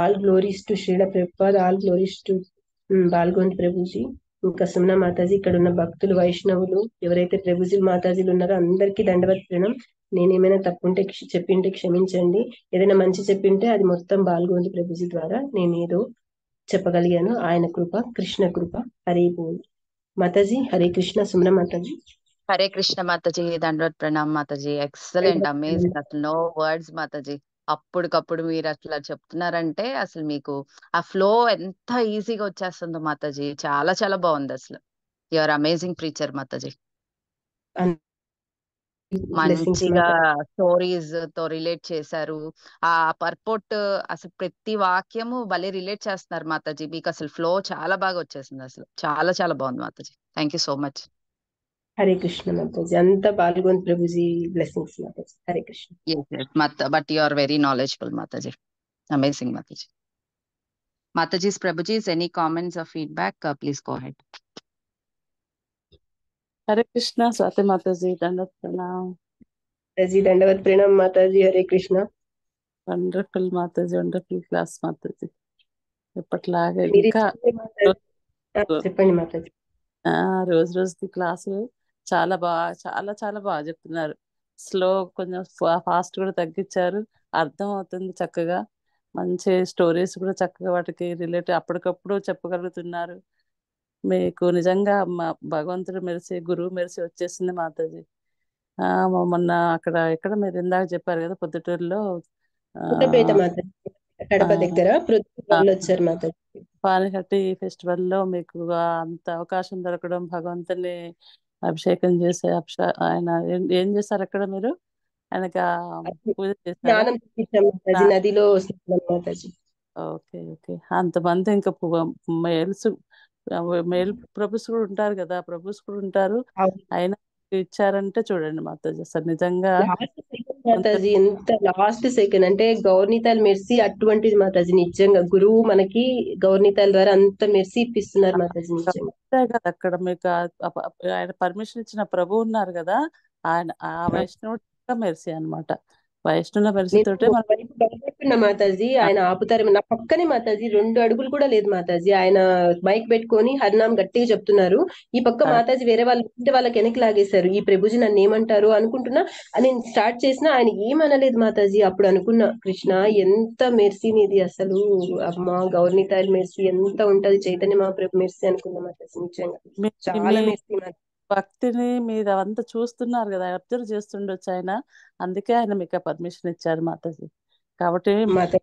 All glories to Srila Prabhupad, all glories to Balgovind Prabhuji, ఇంకా సుమన మాతాజీ, ఇక్కడ ఉన్న భక్తులు వైష్ణవులు ఎవరైతే ప్రభుజీ మాతాజీలు ఉన్నారో అందరికీ దండవత్ ప్రణం. నేనేమైనా తప్పుంటే చెప్పింటే క్షమించండి. ఏదైనా మంచి చెప్పింటే అది మొత్తం బాల్గొండ్ ప్రభుజీ ద్వారా నేను ఏదో చెప్పగలిగాను. ఆయన కృప, కృష్ణ కృప. హరే బోల్ మాతాజీ. హరే కృష్ణ. సుమన మాతాజీ.
హరే కృష్ణ మాతాజీ, దండవత్ ప్రణామ్ మాతాజీ. ఎక్సలెంట్, అమేజింగ్, అసలు నో వర్డ్స్ మాతాజీ. అప్పటికప్పుడు మీరు అట్లా చెప్తున్నారంటే అసలు మీకు ఆ ఫ్లో ఎంత ఈజీగా వచ్చేస్తుందో మాతాజీ. చాలా చాలా బాగుంది అసలు. You are amazing preacher Mataji. మంచిగా స్టోరీస్ తో రిలేట్ చేశారు. ఆ పర్పోర్ట్ అసలు ప్రతి వాక్యము భలే రిలేట్ చేస్తున్నారు మాతాజీ. మీకు అసలు ఫ్లో చాలా బాగా వచ్చేసింది, అసలు చాలా చాలా బాగుంది Mataji. Thank you so much.
Hare Krishna Mataji. అంతా పాల్గొని Prabhuji blessings Mataji. Hare Krishna.
But you are very knowledgeable Mataji. Amazing Mataji. Mataji's Prabhuji's, any comments or feedback? Please go ahead.
Hare Krishna. Swati Mataji, దండవత్ ప్రణామ్.
మాతాజీ దండవత్ ప్రణామ్ Mataji. Hare Krishna.
Wonderful Mataji, wonderful class Mataji. ఎప్పటిలాగే
మీరు
ఇంకా
చెప్పండి మాతాజీ.
రోజు రోజుకి క్లాసు చాలా చాలా చాలా బాగా చెప్తున్నారు. స్లో కొంచెం ఫాస్ట్ కూడా తగ్గించారు, అర్థం అవుతుంది చక్కగా. మంచి స్టోరీస్ కూడా చక్కగా వాటికి రిలేట్ అప్పటికప్పుడు చెప్పగలుగుతున్నారు. మీకు నిజంగా భగవంతుడు మెరిసి, గురువు మెరిసి వచ్చేసింది మాతాజీ. మొన్న అక్కడ ఎక్కడ మీరు ఇందాక చెప్పారు కదా, పొద్దుటూరులో
పుట్టపేట మాతాజీ, కడప దగ్గర వచ్చారు మాతాజీ.
పానిహట్టి ఫెస్టివల్ లో మీకు అంత అవకాశం దొరకడం, భగవంతుని అభిషేకం చేసే ఆయన ఏం చేశారు అక్కడ మీరు? ఆయనకి పూజ చేశారా?
నదిలో మాతాజీ.
Okay okay. అంతమంది ఇంకా మేల్ ప్రభుస్ కూడా ఉంటారు కదా, ప్రభుస్ కూడా ఉంటారు. ఆయన ఇచ్చారంటే చూడండి మాతాజీ, అసలు నిజంగా
మాతాజీ ఎంత లాస్ట్ సెకండ్ అంటే గౌర్నితాల్ మెర్సీ అటువంటిది మాతాజీ. నిజంగా గురువు మనకి గౌర్నితాల్ ద్వారా అంత మెర్సీ ఇప్పిస్తున్నారు మాతాజీ. నిజంగా
కదా అక్కడ మీకు ఆయన పర్మిషన్ ఇచ్చిన ప్రభు ఉన్నారు కదా, ఆయన ఆ వైష్ణవుడు మెర్సీ అనమాట. వైష్ణవ మెర్సీతోటే
మాతాజీ ఆయన ఆపుతారు. నా పక్కనే మాతాజీ 2 అడుగులు కూడా లేదు మాతాజీ. ఆయన మైక్ పెట్టుకొని హరినామ్ గట్టిగా చెప్తున్నారు. ఈ పక్క మాతాజీ వేరే వాళ్ళు ఉంటే వాళ్ళకి వెనక్కి లాగేశారు. ఈ ప్రభుజీ నన్ను ఏమంటారు అనుకుంటున్నా, నేను స్టార్ట్ చేసినా ఆయన ఏమనలేదు మాతాజీ. అప్పుడు అనుకున్నా, కృష్ణ ఎంత మెర్సీ నీది అసలు, అమ్మా గౌర్నితాల్ మెర్సీ ఎంత ఉంటది, చైతన్య మహాప్రభు మెర్సీ అనుకున్నా మాతాజీ. నిజంగా చాలా మెర్సీ.
భక్తిని మీరు అవంతా చూస్తున్నారు కదా, అబ్జర్వ్ చేస్తుండొచ్చు ఆయన. అందుకే ఆయన మీకు పర్మిషన్ ఇచ్చారు మాతాజీ. కాబట్టి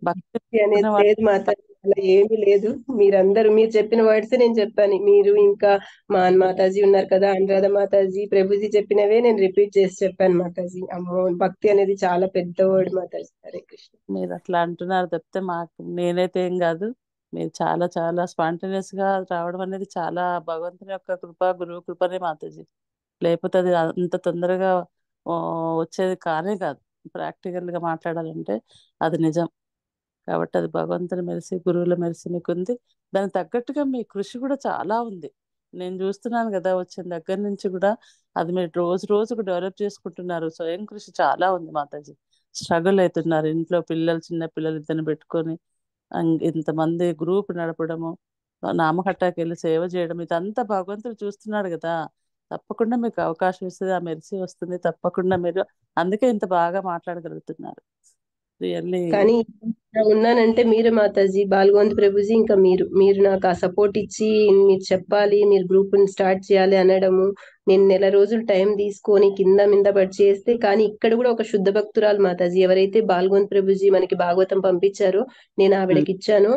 భక్తి అనేది లేదు మాతాజీ, అలా ఏమీ లేదు. మీరు చెప్పిన వర్డ్స్ నేను చెప్పాను. మీరు ఇంకా మా మాతాజీ ఉన్నారు కదా, అనురాధ మాతాజీ, ప్రభుజీ చెప్పినవే నేను రిపీట్ చేసి చెప్పాను మాతాజీ. అమ్మో, భక్తి అనేది చాలా పెద్ద వర్డ్ మాతాజీ. హరే కృష్ణ.
మీరు అట్లా అంటున్నారు తప్పితే నేనైతే ఏం కాదు. మీరు చాలా చాలా స్పాంటేనియస్ గా రావడం అనేది చాలా భగవంతుని యొక్క కృప, గురువు కృపనే మాతాజీ. లేకపోతే అది అంత తొందరగా ఆ, వచ్చేది కానే కాదు. ప్రాక్టికల్ గా మాట్లాడాలంటే అది నిజం. కాబట్టి అది భగవంతుని మెరిసి, గురువుల మెరిసి మీకుంది. దానికి తగ్గట్టుగా మీ కృషి కూడా చాలా ఉంది. నేను చూస్తున్నాను కదా, వచ్చిన దగ్గర నుంచి కూడా అది మీరు రోజు రోజుకు డెవలప్ చేసుకుంటున్నారు. స్వయం కృషి చాలా ఉంది మాతాజీ. స్ట్రగుల్ అవుతున్నారు ఇంట్లో పిల్లలు, చిన్న పిల్లలు ఇద్దరిని పెట్టుకొని ఇంతమంది గ్రూప్ నడపడము, నామకట్టాకి వెళ్ళి సేవ చేయడం, ఇదంతా భగవంతుడు చూస్తున్నాడు కదా. తప్పకుండా మీకు అవకాశం ఇస్తుంది, ఆ మెరిసి వస్తుంది తప్పకుండా. మీరు అందుకే ఇంత బాగా మాట్లాడగలుగుతున్నారు. రియల్లీ
కానీ ఉన్నానంటే మీరే మాతాజీ, బాల్గోంద్ ప్రభుజీ, ఇంకా మీరు నాకు ఆ సపోర్ట్ ఇచ్చి మీరు చెప్పాలి, మీరు గ్రూప్ ని స్టార్ట్ చేయాలి అనడము. నేను నెల రోజులు టైం తీసుకొని కింద మింద పడి చేస్తే, కానీ ఇక్కడ కూడా ఒక శుద్ధ భక్తురాలు మాతాజీ, ఎవరైతే బాల్గోంద్ ప్రభుజీ మనకి భాగవతం పంపించారో నేను ఆవిడకి ఇచ్చాను.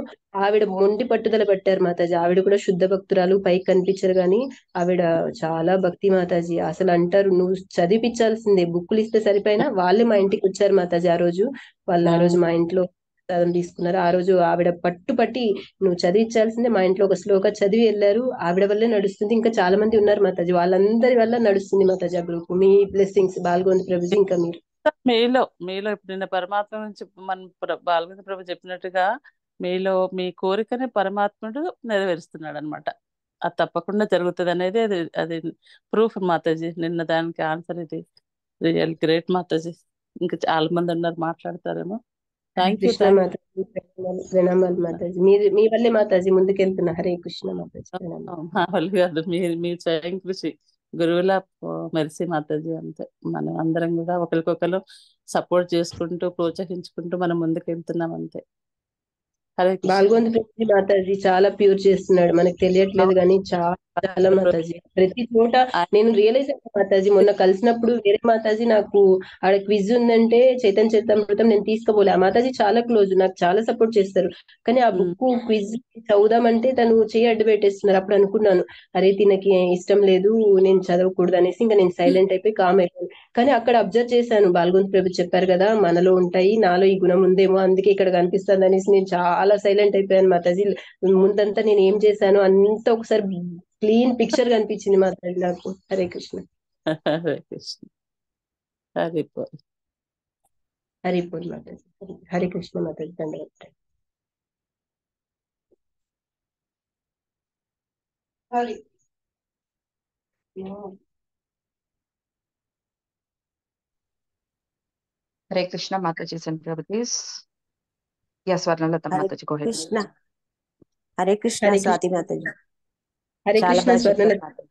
ఆవిడ మొండి పట్టుదల పట్టారు మాతాజీ. ఆవిడ కూడా శుద్ధ భక్తురాలు, పైకి కనిపించరు కానీ ఆవిడ చాలా భక్తి మాతాజీ. అసలు అంటారు, నువ్వు చదివిపించాల్సిందే, బుక్కులు ఇస్తే సరిపోయినా వాళ్ళే మా ఇంటికి వచ్చారు మాతాజీ. ఆ రోజు వాళ్ళు ఆ రోజు మా ఇంట్లో ప్రసాదం తీసుకున్నారు. ఆ రోజు ఆవిడ పట్టుపట్టి నువ్వు చదివించాల్సిందే, మా ఇంట్లో ఒక శ్లోక చదివి వెళ్ళారు. ఆవిడ వల్లే నడుస్తుంది. ఇంకా చాలా మంది ఉన్నారు మాతాజీ, వాళ్ళందరి వల్ల నడుస్తుంది మాతాజీ ఆ గ్రూప్. మీ బ్లెస్సింగ్స్ బాల్గోంద్ ప్రభుజీ, ఇంకా మీరు.
మీలో ఇప్పుడు నిన్న పరమాత్మ నుంచి మన బాలగంధ ప్రభు చెప్పినట్టుగా మీలో మీ కోరికని పరమాత్ముడు నెరవేరుస్తున్నాడు అనమాట. అది తప్పకుండా జరుగుతుంది అనేది అది ప్రూఫ్ మాతాజీ. నిన్న దానికి ఆన్సర్ ఇది. Real great Mataji. ఇంకా చాలా మంది ఉన్నారు, మాట్లాడతారేమో. Thank you.
కృష్ణ మాతాజీ, ప్రణామాలు మాతాజీ. మీ వల్లే మాతాజీ ముందుకెళ్తున్నా. హరే కృష్ణ మాతాజీ, ప్రణామాలు.
మామూలు కాదు, మీ స్వయం కృషి గురువుల మెరిసి మాతాజీ. అంతే, మనం అందరం కూడా ఒకరికొకరు సపోర్ట్ చేసుకుంటూ ప్రోత్సహించుకుంటూ మనం ముందుకు వెళ్తున్నాం అంతే. హరే కృష్ణ.
బాల్గోంద్ ప్రభుజీ మాతాజీ చాలా ప్యూర్ చేస్తున్నాడు, మనకు తెలియట్లేదు కానీ చాలా మాతాజీ. ప్రతి చోట నేను రియలైజ్ అయ్యా మాతాజీ, మొన్న కలిసినప్పుడు వేరే మాతాజీ నాకు ఆడ క్విజ్ ఉందంటే చైతన్య చరితామృతం నేను తీసుకోపోలే. ఆ మాతాజీ చాలా క్లోజ్, నాకు చాలా సపోర్ట్ చేస్తారు. కానీ ఆ బుక్ క్విజ్ చదువుదామంటే తను చేయి అడ్డు పెట్టేస్తున్నారు. అప్పుడు అనుకున్నాను, అరే తినకి ఇష్టం లేదు, నేను చదవకూడదు అనేసి ఇంకా నేను సైలెంట్ అయిపోయి కామ్ అయిపోయాను. కానీ అక్కడ అబ్జర్వ్ చేశాను, బాల్గోంద్ ప్రభు చెప్పారు కదా మనలో ఉంటాయి, నాలో ఈ గుణం ఉందేమో అందుకే ఇక్కడ కనిపిస్తుంది అనేసి నేను చాలా సైలెంట్ అయిపోయాను మాతాజీ. ముందంతా నేను ఏం చేశాను అంతా ఒకసారి క్లీన్ పిక్చర్ కనిపించింది మాతాజీ నాకు. హరే కృష్ణ.
హరే కృష్ణ. హరే బోల్.
హరి బోల్ మాతాజీ. హరే కృష్ణ మాతాజీ. ధన్యవాదాలు. హరి
హరే కృష్ణ మాతాజీ. సెంట్రబుటీస్. S Varnalatha
Hare
Mataji, go ahead.
Krishna. Hare Krishna
Hare
Swati
Krishna.
Mataji.
Hare
చాలా
కృష్ణ
బాగా చెప్పారు
స్వర్ణలత.
మాతాజీ.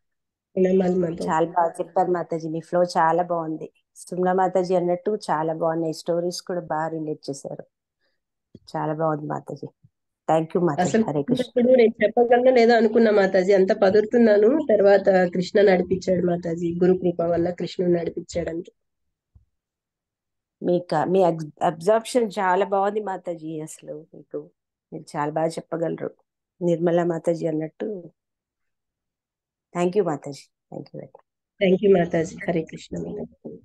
ప్రణామాలు మాతాజీ.
చాలా బాగా చెప్పారు మాతాజీ. మీ ఫ్లో చాలా బాగుంది. సుమ్నా మాతాజీ అన్నట్టు చాలా బాగున్నాయి. స్టోరీస్ కూడా బాగా రిలేట్ చేశారు. చాలా బాగుంది మాతాజీ. Thank you Mataji.
అసలు
హరే కృష్ణ.
ఇప్పుడు నేను చెప్పగలనో లేదో అనుకున్నా మాతాజీ, అంత పదురుతున్నాను. తర్వాత కృష్ణ నడిపించాడు మాతాజీ, గురు కృప వల్ల కృష్ణుడు నడిపించాడు అంతే.
మీ అబ్జార్ప్షన్ చాలా బాగుంది మాతాజీ. అసలు మీరు చాలా బాగా చెప్పగలరు. నిర్మలా మాతాజీ అన్నట్టు. Thank you Mataji. Thank you.
Thank you Mataji. Hare Krishna Mataji.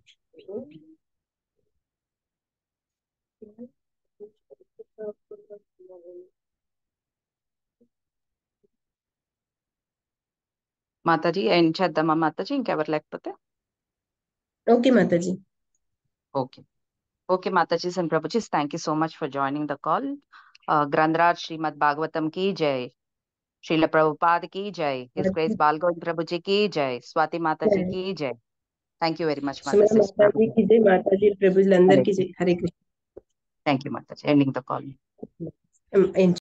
Mataji end చేద్దామా మాతాజీ, ఇంకెవరు లేకపోతే?
Okay Mataji.
Okay okay Mataji and Prabhujis, thank you so much for joining the call. Granthraj Shrimad Bhagavatam की जय, श्रील प्रभुपाद की जय, हिज ग्रेस बालगोविंद प्रभु जी की जय, स्वाति माता जी की जय. Thank you very much
Sumana
Mataji.
మాతాజీకి జై, మాతాజీ ప్రభుజులందరికీ జై. Hare Krishna.
Thank you Mataji. Ending the call.